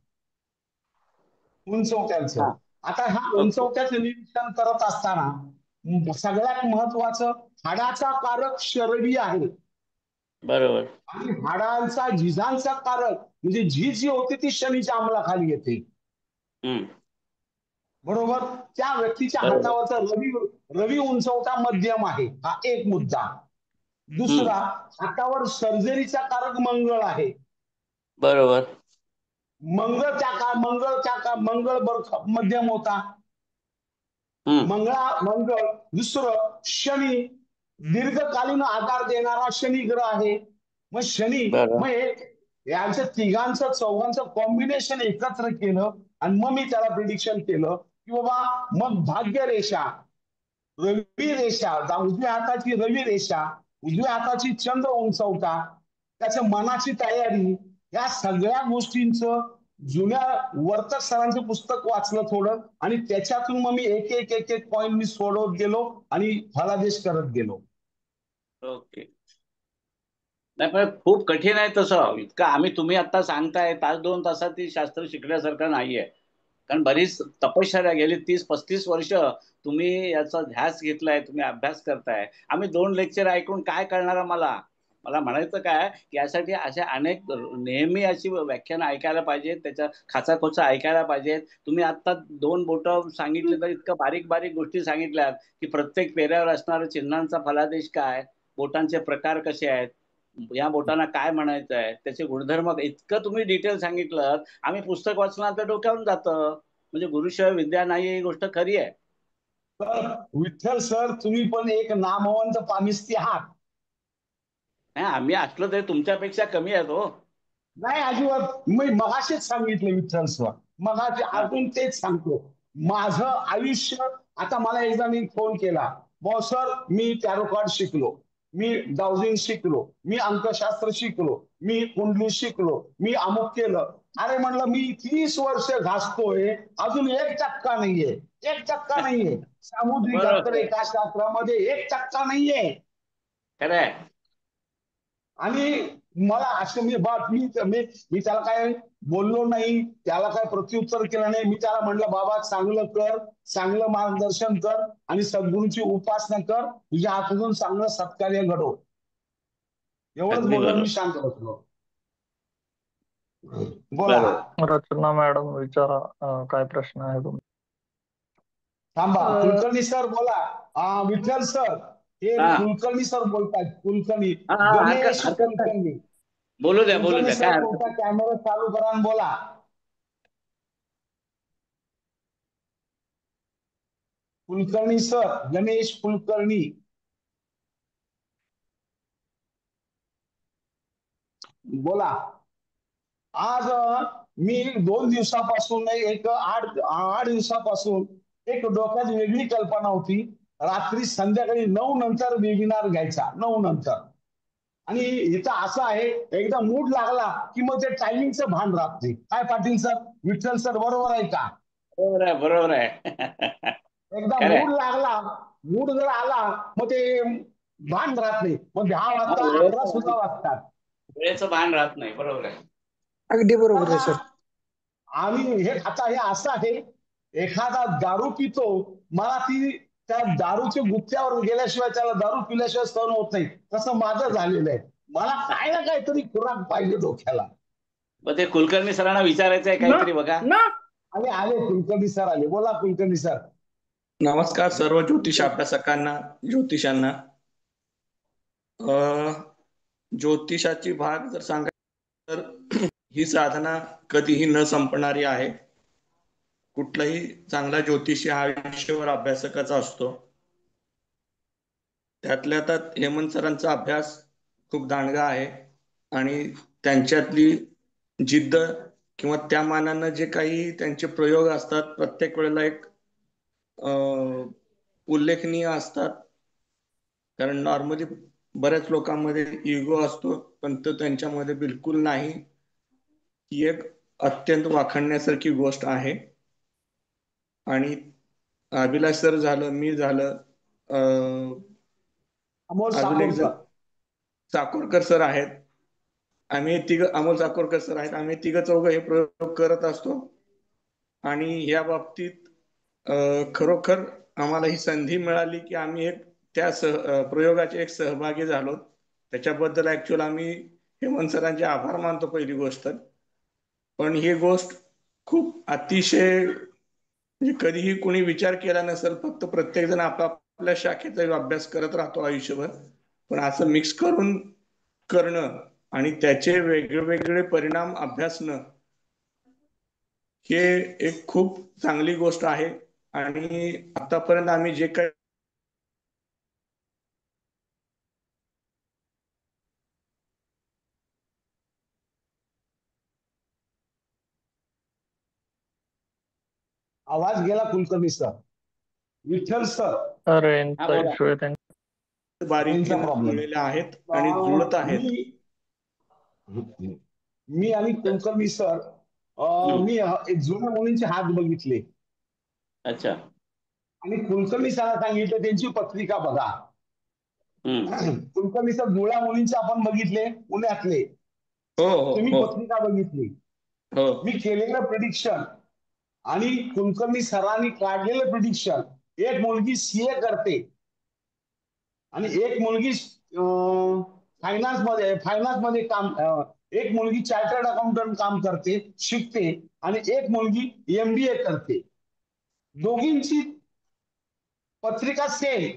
उंचवट्याचं. हा, आता ह्या ओके. उंचवट्याचं निरीक्षण करत असताना सगळ्यात महत्वाचं हाडाचा कारक शरडी आहे. बरोबर. आणि हाडांचा झिजांचा कारक म्हणजे झीज जी होती ती शनीच्या अंमलाखाली येते. हम्म. बरोबर. त्या व्यक्तीच्या बरोबर. हातावरचा रवी रवी उंचवटा मध्यम आहे, हा एक मुद्दा. दुसरा, हातावर सर्जरीचा कारक मंगळ आहे. बरोबर. मंगळ मध्यम होता. मंगळ. दुसरं, शनी दीर्घकालीन आकार देणारा शनी ग्रह आहे. मग शनी, बरोबर. मग यांचं तिघांचं चौघांचं कॉम्बिनेशन एकत्र केलं आणि मग मी त्याला प्रिडिक्शन केलं की बाबा मग भाग्य रेषा, रवी रेषा, उजव्या हाताची रवी रेषा, उजव्या हाताची चंद्र उंचवटा, त्याच्या मनाची तयारी, या सगळ्या गोष्टींचं जुन्या वर्तक सरांचं पुस्तक वाचलं थोडं, आणि त्याच्यातून मग मी एक एक एक एक पॉइंट मी सोडवत गेलो आणि फलादेश करत गेलो. ओके. नाही पण खूप कठीण आहे तसं. इतकं तुम्ही आता सांगताय, तास 2 तासात ती शास्त्र शिकण्यासारखं नाहीये. कारण बरीच तपश्चर्या गेली 30-35 वर्ष तुम्ही याचा ध्यास घेतलाय, तुम्ही अभ्यास करताय. आम्ही 2 लेक्चर ऐकून काय कळणार मला म्हणायचं काय की यासाठी अशा अनेक नेहमी अशी व्याख्यानं ऐकायला पाहिजेत, त्याच्या खाचाखोचा ऐकायला पाहिजेत. तुम्ही आता 2 बोटं सांगितले तर इतकं बारीक बारीक गोष्टी सांगितल्यात की प्रत्येक पेऱ्यावर असणारं चिन्हांचा फलादेश काय, बोटांचे प्रकार कसे आहेत, या बोटांना काय म्हणायचं आहे, त्याचे गुणधर्म, इतकं तुम्ही डिटेल सांगितलं. आम्ही पुस्तक वाचणार तर डोक्यावरून जातं. म्हणजे गुरुशिवाय विद्या नाही, ही गोष्ट खरी आहे. तर विठ्ठल सर, तुम्ही पण एक नामवंत पामिस्ती आहात. नाही, आम्ही असलो तरी तुमच्यापेक्षा कमी आहेत हो. नाही अजिबात. मी मगाशीच सांगितलं विठ्ठल सर, मगाशी अजून तेच सांगतो. माझं आयुष्य, आता मला एकदा मी फोन केला, बॉ सर मी टॅरो कार्ड शिकलो, मी डाउजिंग शिकलो, मी अंकशास्त्र शिकलो, मी कुंडली शिकलो, मी अमुक केलं. अरे म्हणलं मी 30 वर्ष घासतोय, अजून 1% नाहीये, 1% नाहीये. सामुद्रिक बरोबर आहे. हस्तरेखाशास्त्रामध्ये 1% नाहीये. खरंय. आणि मला असं मी मी त्याला काय बोललो नाही, त्याला काय प्रत्युत्तर केलं नाही. मी त्याला म्हणलं बाबा चांगलं कर, चांगलं मार्गदर्शन कर आणि सद्गुरूंची उपासना कर, तुझ्या हातून चांगलं सत्कार्य घडव. एवढंच अगदी बोलून मी बरोबर. शांत बसलो. बोला. बरोबर. रचना मॅडम विचारा, काय प्रश्न आहे तुमचा? थांबा, अ, कुलकर्णी सर बोला. विठ्ठल सर, हे हा कुलकर्णी सर बोलतात. कुलकर्णी हा हा, गणेश हरकत नाही. कुलकर्णी. बोलू कुलकर्णी द्या सर काय हरकत तुमचा नाही. कॅमेरा चालू करा आणि बोला. कुलकर्णी सर, गणेश कुलकर्णी. बोला. आज मी 2 दिवसापासून आठ दिवसापासून एक डोक्यात वेगळी कल्पना होती. रात्री संध्याकाळी 9 नंतर वेबिनार घ्यायचा, 9 नंतर. आणि इथं असं आहे, एकदा मूड लागला की मग ते टायमिंगचं भान राहत नाही. काय पाटील सर, विठ्ठल सर बरोबर आहे का? बरोबर आहे, बरोबर आहे. एकदा खरंय. मूड लागला, मूड जर आला मग ते भान राहत नाही. मग 10 हा, वाजता 11 सुद्धा वाजतात. वेळेचं भान राहत नाही. बरोबर आहे. अगदी बरोबर आहे सर. आणि आता हे असं आहे, एखादा दारू पितो, मला त्या दारूच्या गुत्त्यावर गेल्याशिवाय, त्याला दारू पिल्याशिवाय सहन होत नाही. तसं माझं झालेलं आहे. मला काय ना काहीतरी खुराक पाहिजे डोक्याला. मग ते कुलकर्णी सरांना विचारायचं आहे काहीतरी बघा. आले कुलकर्णी सर आले. बोला कुलकर्णी सर. नमस्कार सर्व ज्योतिष अभ्यासकांना, ज्योतिषांना. ज्योतिषाची भाग जर सांगायचं तर ही साधना कधीही न संपणारी आहे. कुठलाही चांगला ज्योतिषी हा आयुष्यभर अभ्यासकाचा असतो. त्यातल्या त्यात हेमंत सरांचा अभ्यास खूप दांडगा आहे आणि त्यांच्यातली जिद्द किंवा त्या मानानं जे काही त्यांचे प्रयोग असतात प्रत्येक वेळेला एक उल्लेखनीय असतात. कारण नॉर्मली बऱ्याच लोकांमध्ये इगो असतो, पण तो त्यांच्यामध्ये बिलकुल नाही. ही एक अत्यंत वाखाणण्यासारखी गोष्ट आहे. आणि अभिलाष सर झालं, मी झालं, अमोल अजून एक जण साकोरकर. चाकोरकर सर आहेत. आम्ही अमोल चाकोरकर सर आहेत. आम्ही तिघ चौघ हे प्रयोग करत असतो. आणि या बाबतीत खरोखर आम्हाला ही संधी मिळाली की आम्ही त्या प्रयोगाचे एक सहभागी झालो. त्याच्याबद्दल ऍक्च्युअल आम्ही हेमंत सरांचे आभार मानतो पहिली गोष्ट. पण ही गोष्ट खूप अतिशय म्हणजे कधीही कोणी विचार केला नसेल. फक्त प्रत्येक जण आपापल्या शाखेचा अभ्यास करत राहतो आयुष्यभर, पण असं मिक्स करून करणं आणि त्याचे वेगवेगळे परिणाम अभ्यासणं हे एक खूप चांगली गोष्ट आहे. आणि आतापर्यंत आम्ही जे काही आवाज गेला कुलकर्णी सर. विठ्ठल सर. रेंजचा इश्यू आहे त्यांचा. रेंजचा प्रॉब्लेम जुळलेल्या आहेत आणि जुळत आहेत. मी आणि कुलकर्णी सर, मी एक जुन्या मुलींचे हात बघितले. अच्छा. आणि कुलकर्णी सरांना सांगितलं त्यांची पत्रिका बघा. कुलकर्णी सर जुळ्या मुलींचे आपण बघितले पुण्यातले. तुम्ही पत्रिका बघितली. मी केलेलं प्रिडिक्शन आणि कुलकर्णी सरांनी काढलेलं प्रिडिक्शन. एक मुलगी सीए करते आणि एक मुलगी फायनान्स मध्ये काम, एक मुलगी चार्टर्ड अकाउंटंट काम करते, शिकते, आणि एक मुलगी MBA करते. दोघींची पत्रिका सेम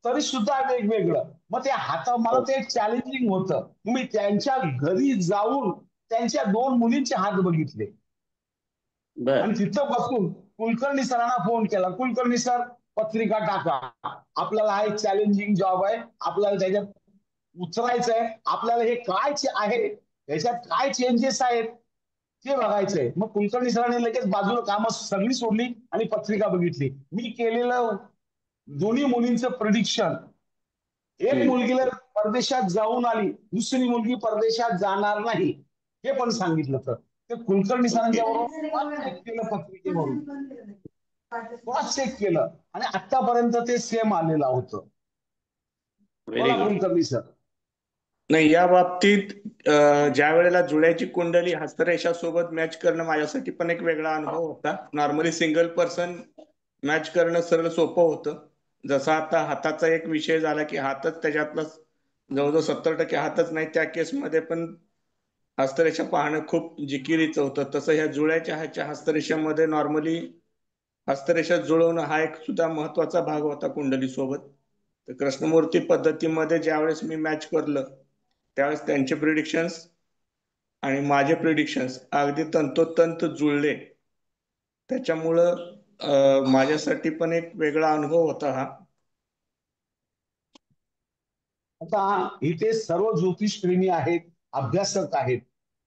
तरी सुद्धा वेगवेगळं. मग ते मला ते चॅलेंजिंग होतं. मी त्यांच्या घरी जाऊन त्यांच्या 2 मुलींचे हात बघितले आणि तिथं बसून कुलकर्णी सरांना फोन केला. कुलकर्णी सर, पत्रिका टाका. आपल्याला हा एक चॅलेंजिंग जॉब आहे. आपल्याला त्याच्यात उतरायचंय. आपल्याला हे काय आहे, त्याच्यात काय चेंजेस आहेत ते बघायचंय. मग कुलकर्णी सरांनी लगेच बाजूला कामं सगळी सोडली आणि पत्रिका बघितली. मी केलेलं दोन्ही मुलींचं प्रिडिक्शन. एक मुलगीला परदेशात जाऊन आली, दुसरी मुलगी परदेशात जाणार नाही, हे पण सांगितलं. तर ते कुलकर्णी सरांच्या ओके. बरोबर क्रॉस चेक केलं पत्रिकेवरून, क्रॉस चेक केलं आणि आतापर्यंत ते सेम आलेलं होतं. व्हेरी बोला गुड. कुलकर्णी सर. नाही, या बाबतीत ज्या वेळेला जुळ्याची कुंडली हस्तरेषा सोबत मॅच करणं माझ्यासाठी पण एक वेगळा अनुभव होता. नॉर्मली सिंगल पर्सन मॅच करणं सरळ सोपं होतं. जसा आता हाताचा एक विषय झाला की हातच त्याच्यातला जवळजवळ 70% हातच नाही, त्या केसमध्ये पण हस्तरेषा पाहणं खूप जिकिरीचं होतं. तसं ह्या जुळ्याच्या ह्याच्या हस्तरेषामध्ये नॉर्मली हस्तरेषा जुळवणं हा एक सुद्धा महत्वाचा भाग होता कुंडली सोबत. तर कृष्णमूर्ती पद्धतीमध्ये ज्यावेळेस मी मॅच करलं त्यावेळेस त्यांचे प्रिडिक्शन्स आणि माझे प्रिडिक्शन्स अगदी तंतोतंत जुळले. त्याच्यामुळं माझ्यासाठी पण एक वेगळा अनुभव होता हा. आता इथे सर्व ज्योतिष प्रेमी आहेत, अभ्यासक आहेत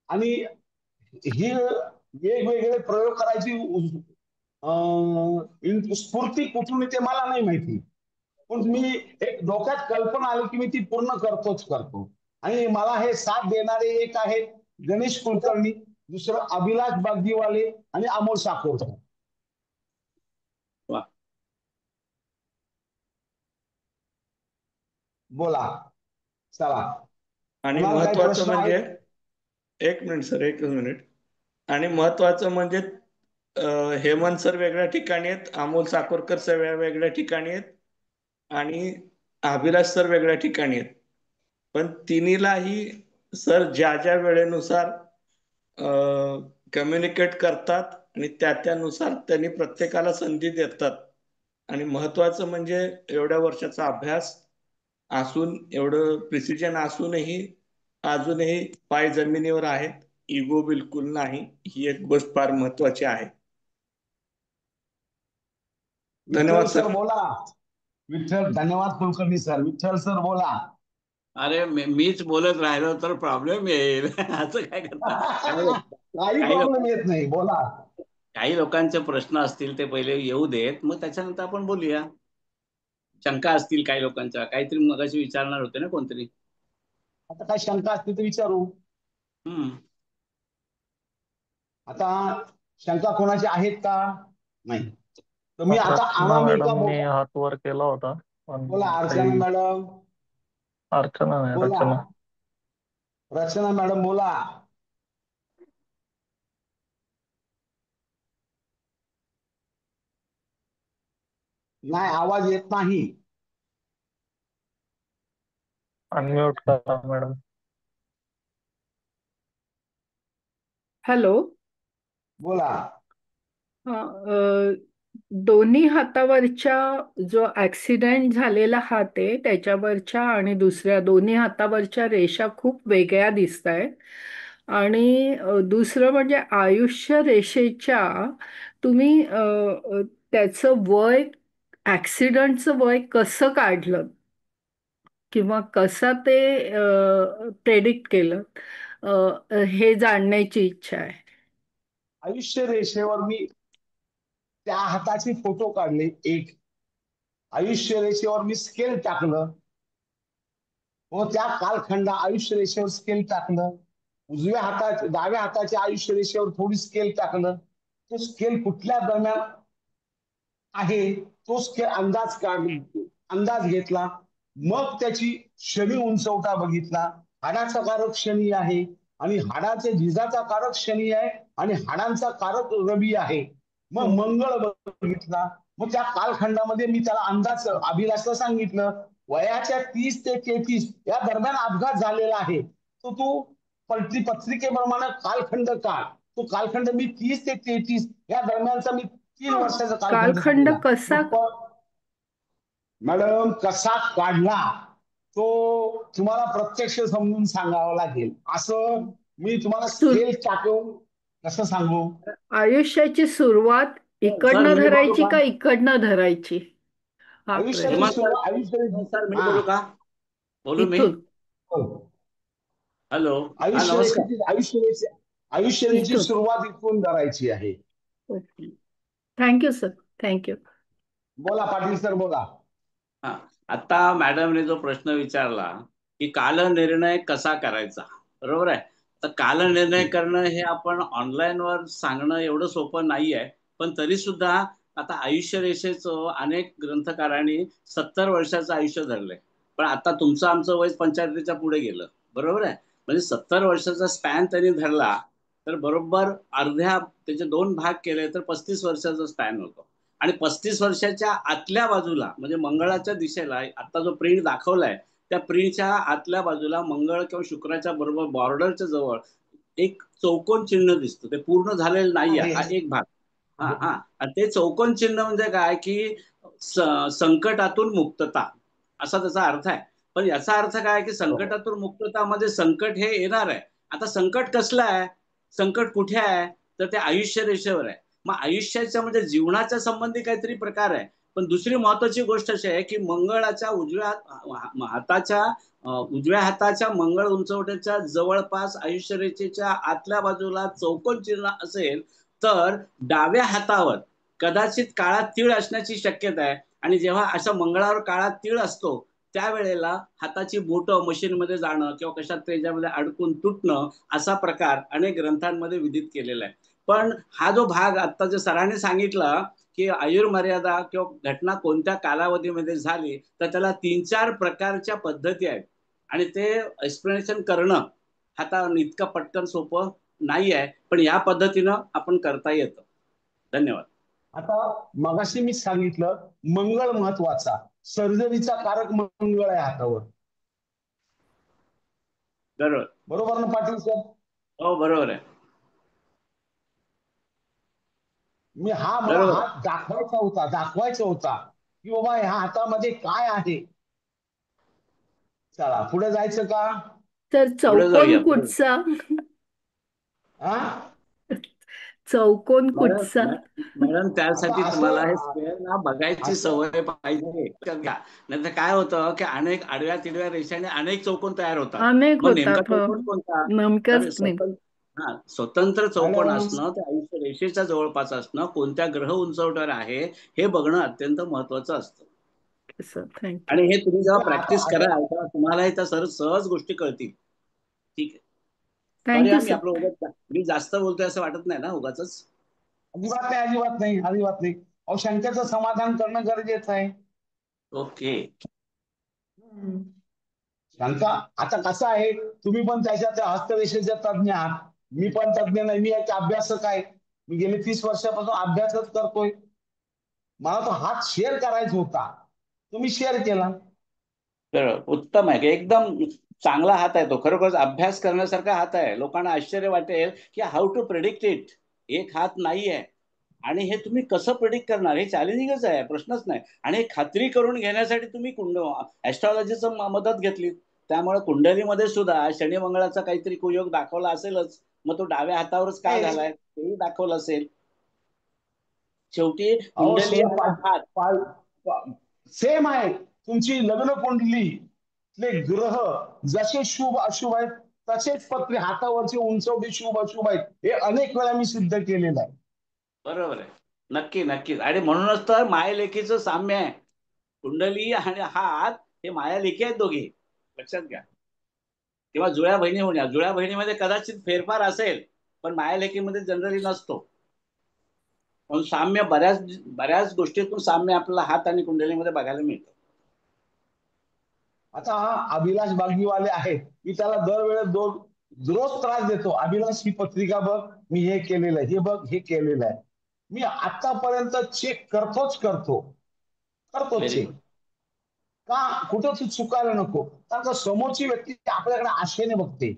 आणि ही वेगवेगळे प्रयोग करायची स्फूर्ती कुठून येते मला नाही माहिती, पण मी एक डोक्यात कल्पना आली की मी ती पूर्ण करतो. आणि मला हे साथ देणारे एक आहेत गणेश कुलकर्णी, दुसरं अभिलाष बागदीवाले आणि अमोल साकोरकर. वा. बोला, चला. आणि कुणाला काही महत्वाचं प्रश्न म्हणजे, आहेत? एक मिनिट सर, एक मिनिट. आणि महत्वाचं म्हणजे हेमंत सर वेगळ्या ठिकाणी आहेत, अमोल साकोरकर सर वेगळ्या ठिकाणी आहेत आणि अभिलाष सर वेगळ्या ठिकाणी आहेत. पण तिन्हीलाही सर ज्या ज्या वेळेनुसार कम्युनिकेट करतात आणि त्यानुसार त्यांनी प्रत्येकाला संधी देतात. आणि महत्वाचं म्हणजे एवढ्या वर्षाचा अभ्यास असून, एवढं प्रिसिजन असूनही अजूनही पाय जमिनीवर आहेत, इगो बिलकुल नाही. ही एक गोष्ट फार महत्वाची आहे. धन्यवाद विठ्ठल सर. सर बोला. विठ्ठल, धन्यवाद कुलकर्णी सर. विठ्ठल सर बोला. अरे मीच बोलत राहिलो तर प्रॉब्लेम येईल. असं काय करता? काही काही लोक प्रॉब्लेम येत नाही, बोला. काही लोकांचे प्रश्न असतील ते पहिले येऊ देत, मग त्याच्यानंतर आपण बोलूया. शंका असतील काही लोकांच्या, काहीतरी मगाशी विचारणार होते ना कोणतरी. आता काय शंका असतील तर विचारू. हम्म. आता शंका कोणाची आहेत का? नाही. तर मी आता अर्चना अनामिका मॅडमने हात वर केला होता, पण बोला. अर्चना काही मॅडम अर्चना नाही, बोला. रचना. रचना मॅडम बोला. नाही, आवाज येत नाही. अनम्यूट करा मॅडम. हॅलो. बोला. हा, दोन्ही हातावरच्या जो ऍक्सिडेंट झालेला हात आहे त्याच्यावरच्या आणि दुसऱ्या दोन्ही हातावरच्या रेषा खूप वेगळ्या दिसत आहेत. आणि दुसरं म्हणजे आयुष्य रेषेच्या तुम्ही त्याचं वय, ऍक्सिडेंटचं वय कसं काढलं किंवा कसं ते प्रेडिक्ट केलं, हे जाणण्याची इच्छा आहे. आयुष्य रेषेवर मी त्या हाताचे फोटो काढले. एक आयुष्य रेषेवर मी स्केल टाकलं. व त्या कालखंड आयुष्य रेषेवर स्केल टाकलं. उजव्या हाताच्या डाव्या हाताच्या आयुष्य रेषेवर थोडी स्केल टाकलं. तो स्केल कुठल्या दरम्यान आहे तो स्केल अंदाज घेतला. मग त्याची शनी उंचवटा बघितला. हाडाचा कारक शनी आहे आणि हाडाचे झिजाचा कारक शनी आहे आणि हाडांचा कारक रवी आहे. मग मंगळ बघितला. मग त्या कालखंडामध्ये मी त्याला अंदाज अभिलाषला सांगितलं, वयाच्या 30 ते 33 या दरम्यान अपघात झालेला आहे. तो तू पत्रिकेप्रमाणे कालखंड काळ, तो कालखंड मी 30 ते 33 या दरम्यानचा मी 3 वर्षाचा कालखंड कालखंड सांगितला. कसा मॅडम कसा काढला तो तुम्हाला प्रत्यक्ष समजून सांगावं लागेल. असं मी तुम्हाला सुर स्केल टाकून कसं सांगू? आयुष्याची सुरुवात सर इकडनं मी बोलू धरायची का? का इकडनं धरायची, हा आयुष्याची प्रश्न. हेमंत सर, सुरुवात हेमंत सर मी हा बोलू का? बोलू मी? इथून हो. हॅलो. हा, आयुष्य नमस्कार. आयुष्याची इथून सुरुवात इथून करायची आहे. ओके. Thank you sir, thank you. बोला पाटील सर बोला. हा, आता मॅडमने जो प्रश्न विचारला की कालनिर्णय कसा करायचा, बरोबर आहे. तर कालनिर्णय करणं हे आपण ऑनलाईन वर सांगणं एवढं सोपं नाही आहे. पण तरी सुद्धा आता आयुष्य रेषेचं अनेक ग्रंथकारांनी 70 वर्षाचं आयुष्य धरलंय. पण आता तुमचं आमचं वय 75च्या पुढे गेलं, बरोबर आहे. म्हणजे 70 वर्षाचा स्पॅन त्यांनी धरला तर बरोबर अर्ध्या त्याचे 2 भाग केले तर 35 वर्षाचा स्पॅन होतो. आणि 35 वर्षाच्या आतल्या बाजूला म्हणजे मंगळाच्या दिशेला आता जो प्रिंट दाखवलाय त्या प्रिंटच्या आतल्या बाजूला मंगळ किंवा शुक्राच्या बरोबर बॉर्डरच्या जवळ एक चौकोन चिन्ह दिसतं. ते पूर्ण झालेलं नाहीये, हा एक भाग. हा हा आणि ते चौकोन चिन्ह म्हणजे काय की संकटातून मुक्तता असा त्याचा अर्थ आहे. पण याचा अर्थ काय की संकटातून मुक्ततामध्ये संकट हे येणार आहे. आता संकट कसलं आहे, संकट कुठे आहे, तर ते आयुष्य रेषेवर आहे. मग आयुष्याच्या म्हणजे जीवनाच्या संबंधी काहीतरी प्रकार आहे. पण दुसरी महत्वाची गोष्ट अशी आहे की मंगळाच्या उजव्या हाताच्या मंगळ उंचवट्याच्या जवळपास आयुष्य रेषेच्या आतल्या बाजूला चौकोन चिन्ह असेल तर डाव्या हातावर कदाचित काळा तीळ असण्याची शक्यता आहे. आणि जेव्हा अशा मंगळावर काळा तीळ असतो त्यावेळेला हाताची बोटं मशीनमध्ये जाणं किंवा कशात त्याच्यामध्ये अडकून तुटणं असा प्रकार अनेक ग्रंथांमध्ये विदित केलेला आहे. पण हा जो भाग आता जो सरांनी सांगितला की आयुर्मर्यादा किंवा घटना कोणत्या कालावधीमध्ये झाली तर त्याला 3-4 प्रकारच्या पद्धती आहेत. आणि ते एक्सप्लेनेशन करणं आता इतकं पटकन सोपं नाही आहे. पण या पद्धतीनं आपण करता येतं. धन्यवाद. आता मगाशी मी सांगितलं मंगळ महत्वाचा, सर्जरीचा कारक मंगळ आहे हातावर. बरोबर बरोबर ना पाटील सर? हो बरोबर आहे. मला बरोबर आहे. हात दाखवायचा होता की बाबा ह्या हातामध्ये काय आहे. चला पुढे जायचं का? तर पुढे चौकोन जाऊया पुढे. कुठचा? हा चौकोन मॅडम कुठचा? मॅडम त्यासाठी आता तुम्हाला हे असं स्क्वेअर ना बघायची असं सवय पाहिजे. नाही तर काय होतं की अनेक आडव्या तिडव्या रेषाने अनेक चौकोन तयार होतात. अनेक मग नेमका होतात. हो, चौकोन कोणता, तर नेमकंच नाही. स्वतंत्र चौकोन मॅडम असणं ते आयुष्य रेषेच्या जवळपास असणं कोणत्या ग्रह उंचवट्यावर आहे हे बघणं अत्यंत महत्वाचं असतं. Sir thank you. आणि हे तुम्ही जेव्हा आता प्रॅक्टिस कराल तेव्हा तुम्हाला त्या सहज गोष्टी कळतील. ठीक आहे. सॉरी, थँक्यू आम्ही सर. आपलं मी जास्त बोलतोय असं वाटत नाही ना उगाच? अजिबात नाही. अहो शंकेचं समाधान करणं गरजेचं आहे. ओके. शंका आता कसं आहे, तुम्ही पण त्याच्या हस्तरेषेचे तज्ञ आहात, मी पण तज्ञ नाही, मी एक अभ्यासक आहे. मी गेले 30 वर्षापासून अभ्यासच करतोय. मला तो हात शेअर करायचा होता, तुम्ही शेअर केला. उत्तम आहे. एकदम चांगला हात आहे तो. खरोखर अभ्यास करण्यासारखा हात आहे. लोकांना आश्चर्य वाटेल की हाऊ टू प्रेडिक्ट इट. एक हात नाहीये आणि हे तुम्ही कसं प्रेडिक्ट करणार, हे चॅलेंजिंगच आहे, प्रश्नच नाही. आणि हे खात्री करून घेण्यासाठी तुम्ही ऍस्ट्रॉलॉजीचं मदत घेतली. त्यामुळे कुंडलीमध्ये सुद्धा शनी मंगळाचा काहीतरी कुयोग दाखवला असेलच. मग तो डाव्या हातावरच का झालाय तेही दाखवलं असेल. शेवटी अहो कुंडली आणि हात सेम आहे. तुमची लग्न कुंडली ग्रह जसे शुभ अशुभ आहेत तसेच पत्रे हातावरचे उंचवटे शुभ अशुभ आहेत. हे अनेक वेळा मी सिद्ध केलेलं आहे. बरोबर आहे. नक्की नक्कीच. आणि म्हणूनच तर मायलेकीचं साम्य आहे. कुंडली आणि हात हे मायालेखी आहेत दोघे, लक्षात घ्या. किंवा जुळ्या बहिणी होण्या, जुळ्या बहिणीमध्ये कदाचित फेरफार असेल पण मायालेखीमध्ये जनरली नसतो. पण साम्य बऱ्याच गोष्टीतून साम्य आपल्याला हात आणि कुंडलीमध्ये बघायला मिळतं. आता अभिलाष बागीवाले आहेत, मी त्याला दरवेळेस रोज त्रास देतो. अभिलाष ही पत्रिका बघ, मी हे केलेलं आहे, हे बघ हे केलेलं आहे. मी आतापर्यंत चेक करतो व्हेरी चेक. गुड. का कुठं तू चुकायला नको, कारण का समोरची व्यक्ती आपल्याकडे आशेने बघते.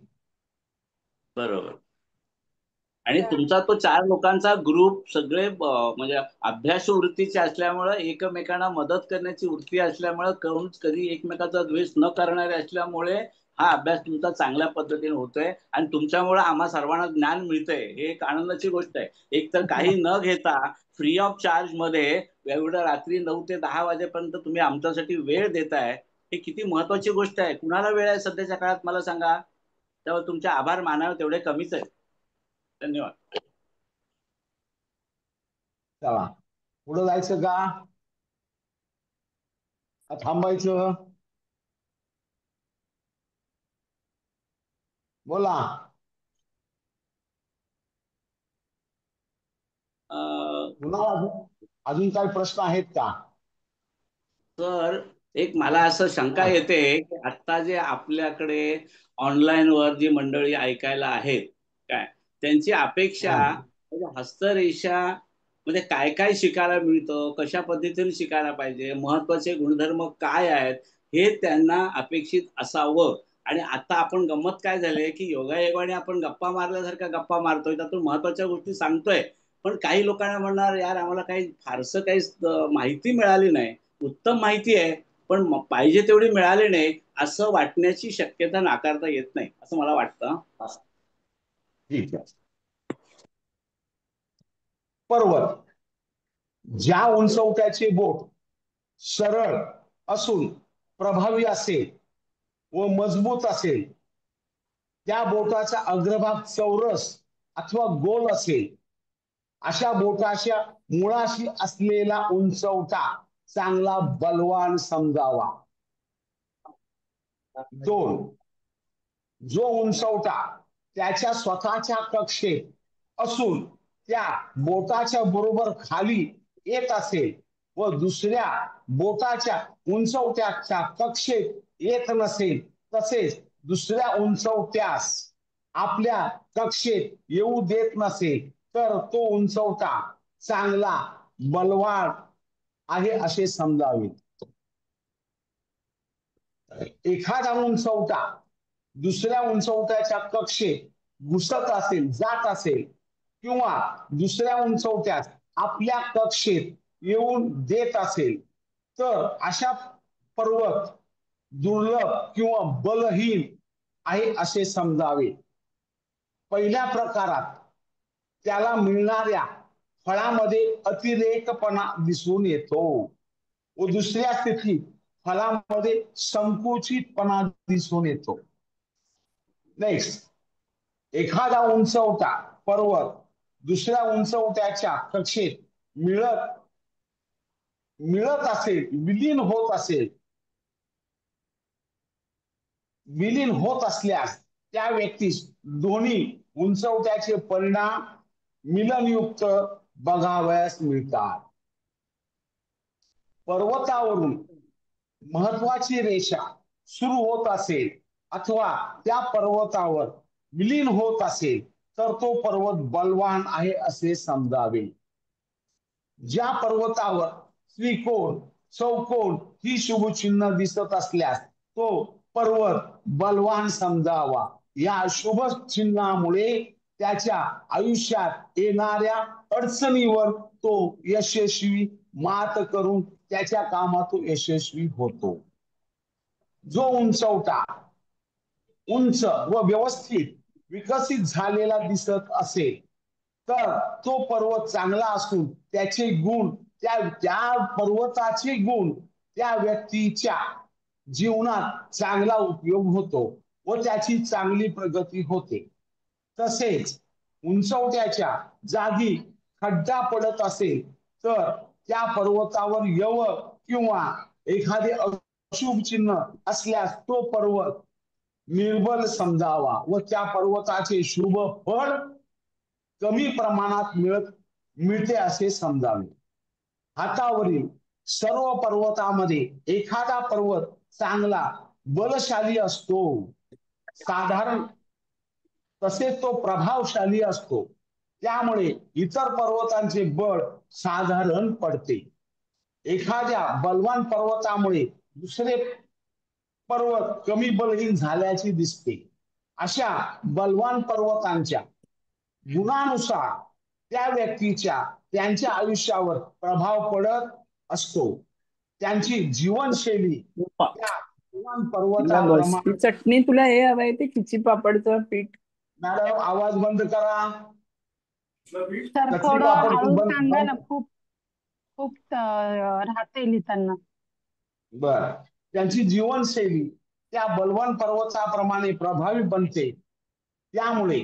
बरोबर. आणि तुमचा तो 4 लोकांचा ग्रुप सगळे म्हणजे अभ्यासू वृत्तीचे असल्यामुळे एकमेकांना मदत करण्याची वृत्ती असल्यामुळे कधी एकमेकाचा द्वेष न करणारे असल्यामुळे हा अभ्यास तुमचा चांगल्या पद्धतीने होतोय. आणि तुमच्यामुळे आम्हा सर्वांना ज्ञान मिळतंय, हे एक आनंदाची गोष्ट आहे. एक तर काही न घेता फ्री ऑफ चार्ज मध्ये एवढं रात्री 9 ते 10 वाजेपर्यंत तुम्ही आमच्यासाठी वेळ देताय, हे किती महत्वाची गोष्ट आहे. कुणाला वेळ आहे सध्याच्या काळात मला सांगा. त्यावर तुमचे आभार मानावे तेवढे कमीच आहे. धन्यवाद. चला पुढे जायचं का थांबायचं? बोला. पुन्हा अजून काही प्रश्न आहेत का? तर एक मला असं शंका येते की आता जे आपल्याकडे ऑनलाईन वर जी मंडळी ऐकायला आहेत काय त्यांची अपेक्षा म्हणजे हस्तरेषा म्हणजे काय काय शिकायला मिळतं, कशा पद्धतीने शिकायला पाहिजे, महत्वाचे गुणधर्म काय आहेत हे त्यांना अपेक्षित असावं. आणि आता आपण गंमत काय झाले की योगायोगाने आपण गप्पा मारल्यासारख्या गप्पा मारतोय, त्यातून महत्वाच्या गोष्टी सांगतोय, पण काही लोकांना म्हणणार यार आम्हाला काही फारसं काही माहिती मिळाली नाही. उत्तम माहिती आहे पण पाहिजे तेवढी मिळाली नाही असं वाटण्याची शक्यता नाकारता येत नाही असं मला वाटतं. ठीक आहे. पर्वत ज्या उंचवट्याचे बोट सरळ असून प्रभावी असेल व मजबूत असेल त्या बोटाचा अग्रभाग चौरस अथवा गोल असेल अशा बोटाच्या मुळाशी असलेला उंचवटा चांगला बलवान समजावा. 2. जो उंचवटा त्याच्या स्वतःच्या कक्षेत असून त्या बोटाच्या बरोबर खाली येत असेल व दुसऱ्या बोटाच्या उंचवट्याच्या कक्षेत येत नसेल, तसेच दुसऱ्या उंचवट्यास आपल्या कक्षेत येऊ देत नसेल, तर तो उंचवटा चांगला बलवान आहे असे समजावे. एखादा उंचवटा दुसऱ्या उंचवट्याच्या कक्षेत घुसत असेल, जात असेल किंवा दुसऱ्या उंचवट्यात आपल्या कक्षेत येऊन देत असेल तर अशा पर्वत दुर्लभ किंवा बलहीन आहे असे समजावे. पहिल्या प्रकारात त्याला मिळणाऱ्या फळामध्ये अतिरेकपणा दिसून येतो व दुसऱ्या स्थितीत फळामध्ये संकुचितपणा दिसून येतो. नेक्स्ट, एखादा उंचवटा पर्वत दुसऱ्या उंचवट्याच्या कक्षेत मिळत असेल, विलीन होत असल्यास त्या व्यक्तीस दोन्ही उंचवट्याचे परिणाम मिलनयुक्त बघावयास मिळतात. पर्वतावरून महत्वाची रेषा सुरू होत असेल अथवा त्या पर्वतावर विलीन होत असेल तर तो पर्वत बलवान आहे असे समजावे. ज्या पर्वतावर त्रिकोण चौकोन ही शुभचिन्ह दिसत असल्यास तो पर्वत बलवान समजावा. या शुभ चिन्हामुळे त्याच्या आयुष्यात येणाऱ्या अडचणीवर तो यशस्वी मात करून त्याच्या कामात तो यशस्वी होतो. जो उंचवटा उंच व व्यवस्थित विकसित झालेला दिसत असेल तर तो पर्वत चांगला असून त्याचे गुण त्या पर्वताचे गुण त्या व्यक्तीच्या जीवनात चांगला उपयोग होतो व त्याची चांगली प्रगती होते. तसेच उंचवट्याच्या जागी खड्डा पडत असेल तर त्या पर्वतावर यव किंवा एखादे अशुभ चिन्ह असल्यास तो पर्वत निर्बल समजावा व त्या पर्वताचे शुभ फळ कमी प्रमाणात मिळते असे समजावे. हातावरील सर्व पर्वतामध्ये एखादा पर्वत चांगला बलशाली असतो, साधारण तसेच तो प्रभावशाली असतो. त्यामुळे इतर पर्वतांचे बळ साधारण पडते. एखाद्या बलवान पर्वतामुळे दुसरे पर्वत कमी बलहीन झाल्याचे दिसते. अशा बलवान पर्वतांच्या गुणानुसार त्या व्यक्तीच्या त्यांच्या आयुष्यावर प्रभाव पडत असतो. त्यांची जीवनशैली त्या बलवान पर्वताप्रमाणे. ती चटणी तुला हे हवंय ते खिची पापडचं पीठ. मॅडम आवाज बंद करा. सर कचरी थोडं पापड हळू बंद सांगा ना, खूप खूप राहते लिहिताना. बर, त्यांची जीवनशैली त्या बलवान पर्वताप्रमाणे प्रभावी बनते. त्यामुळे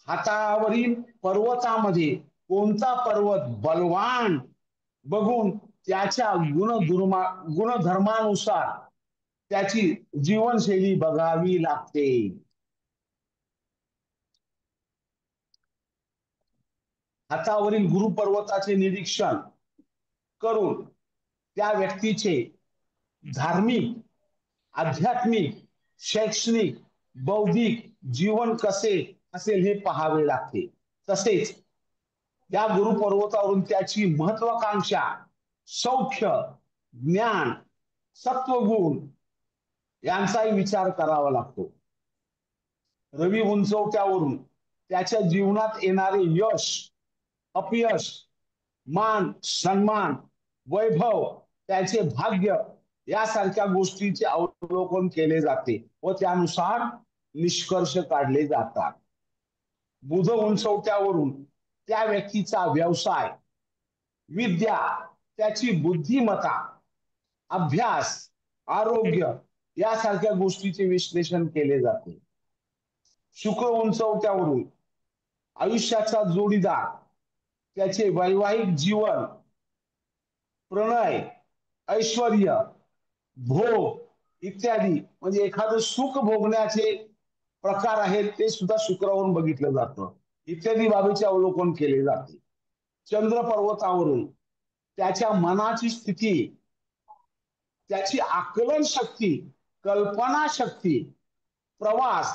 हातावरील पर्वतामध्ये कोणता पर्वत बलवान बघून त्याच्या गुणधर्मानुसार त्याची जीवनशैली बघावी लागते. हातावरील गुरुपर्वताचे निरीक्षण करून त्या व्यक्तीचे धार्मिक, आध्यात्मिक, शैक्षणिक, बौद्धिक जीवन कसे असेल हे पाहावे लागते. तसेच या गुरुपर्वतावरून त्याची महत्वाकांक्षा, सौख्य, ज्ञान, सत्वगुण यांचाही विचार करावा लागतो. रवी उंचवट्यावरून त्याच्या जीवनात येणारे यश, अपयश, मान, सन्मान, वैभव, त्याचे भाग्य यासारख्या गोष्टींचे अवलोकन केले जाते व त्यानुसार निष्कर्ष काढले जातात. बुध उंचवट्यावरून त्या व्यक्तीचा व्यवसाय, विद्या, त्याची बुद्धिमत्ता, अभ्यास, आरोग्य यासारख्या गोष्टीचे विश्लेषण केले जाते. शुक्र उंचवट्यावरून आयुष्याचा जोडीदार, त्याचे वैवाहिक जीवन, प्रणय, ऐश्वर्य, भोग इत्यादी म्हणजे एखादं सुख भोगण्याचे प्रकार आहेत ते सुद्धा शुक्रावरून बघितलं जातं. इत्यादी बाबीचे अवलोकन केले जाते. चंद्र पर्वतावरून त्याच्या मनाची स्थिती, त्याची आकलन शक्ती, कल्पना शक्ती, प्रवास,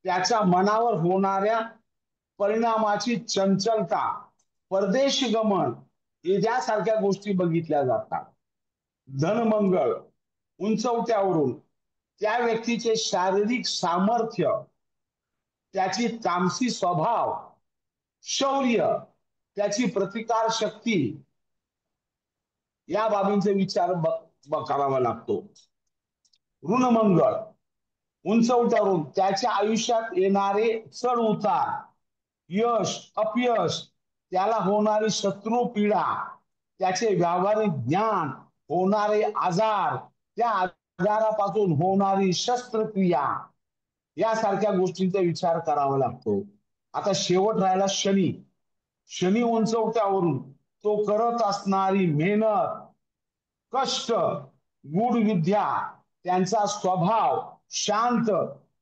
त्याच्या मनावर होणाऱ्या परिणामाची चंचलता, परदेश गमन यासारख्या गोष्टी बघितल्या जातात. धनमंगळ उंचवट्यावरून त्या व्यक्तीचे शारीरिक सामर्थ्य, त्याची तामसी स्वभाव, शौर्य, त्याची प्रतिकार शक्ती या बाबींचा विचार करावा लागतो. ऋणमंगळ उंचवट्यावरून त्याच्या आयुष्यात येणारे चढ उतार, यश, अपयश, त्याला होणारी शत्रू पीडा, त्याचे व्यावहारिक ज्ञान, होणारे आजार, त्या आजारापासून होणारी शस्त्रक्रिया यासारख्या गोष्टींचा विचार करावा लागतो. आता शेवट राहिला शनी. शनी उंचवट्यावरून तो करत असणारी मेहनत, कष्ट, गूढ विद्या, त्यांचा स्वभाव शांत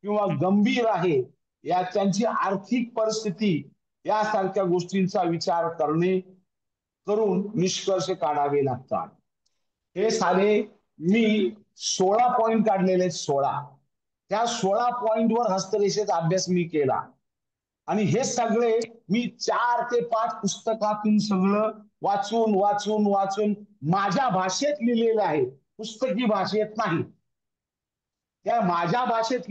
किंवा गंभीर आहे, या त्यांची आर्थिक परिस्थिती यासारख्या गोष्टींचा विचार करून निष्कर्ष काढावे लागतात. हे सारे मी 16 पॉइंट काढलेले 16. त्या 16 पॉइंटवर हस्तरेषेचा अभ्यास मी केला आणि हे सगळे मी 4 ते 5 पुस्तकातून सगळं वाचून माझ्या भाषेत लिहिलेलं आहे, पुस्तकी भाषेत नाही. त्या माझ्या भाषेत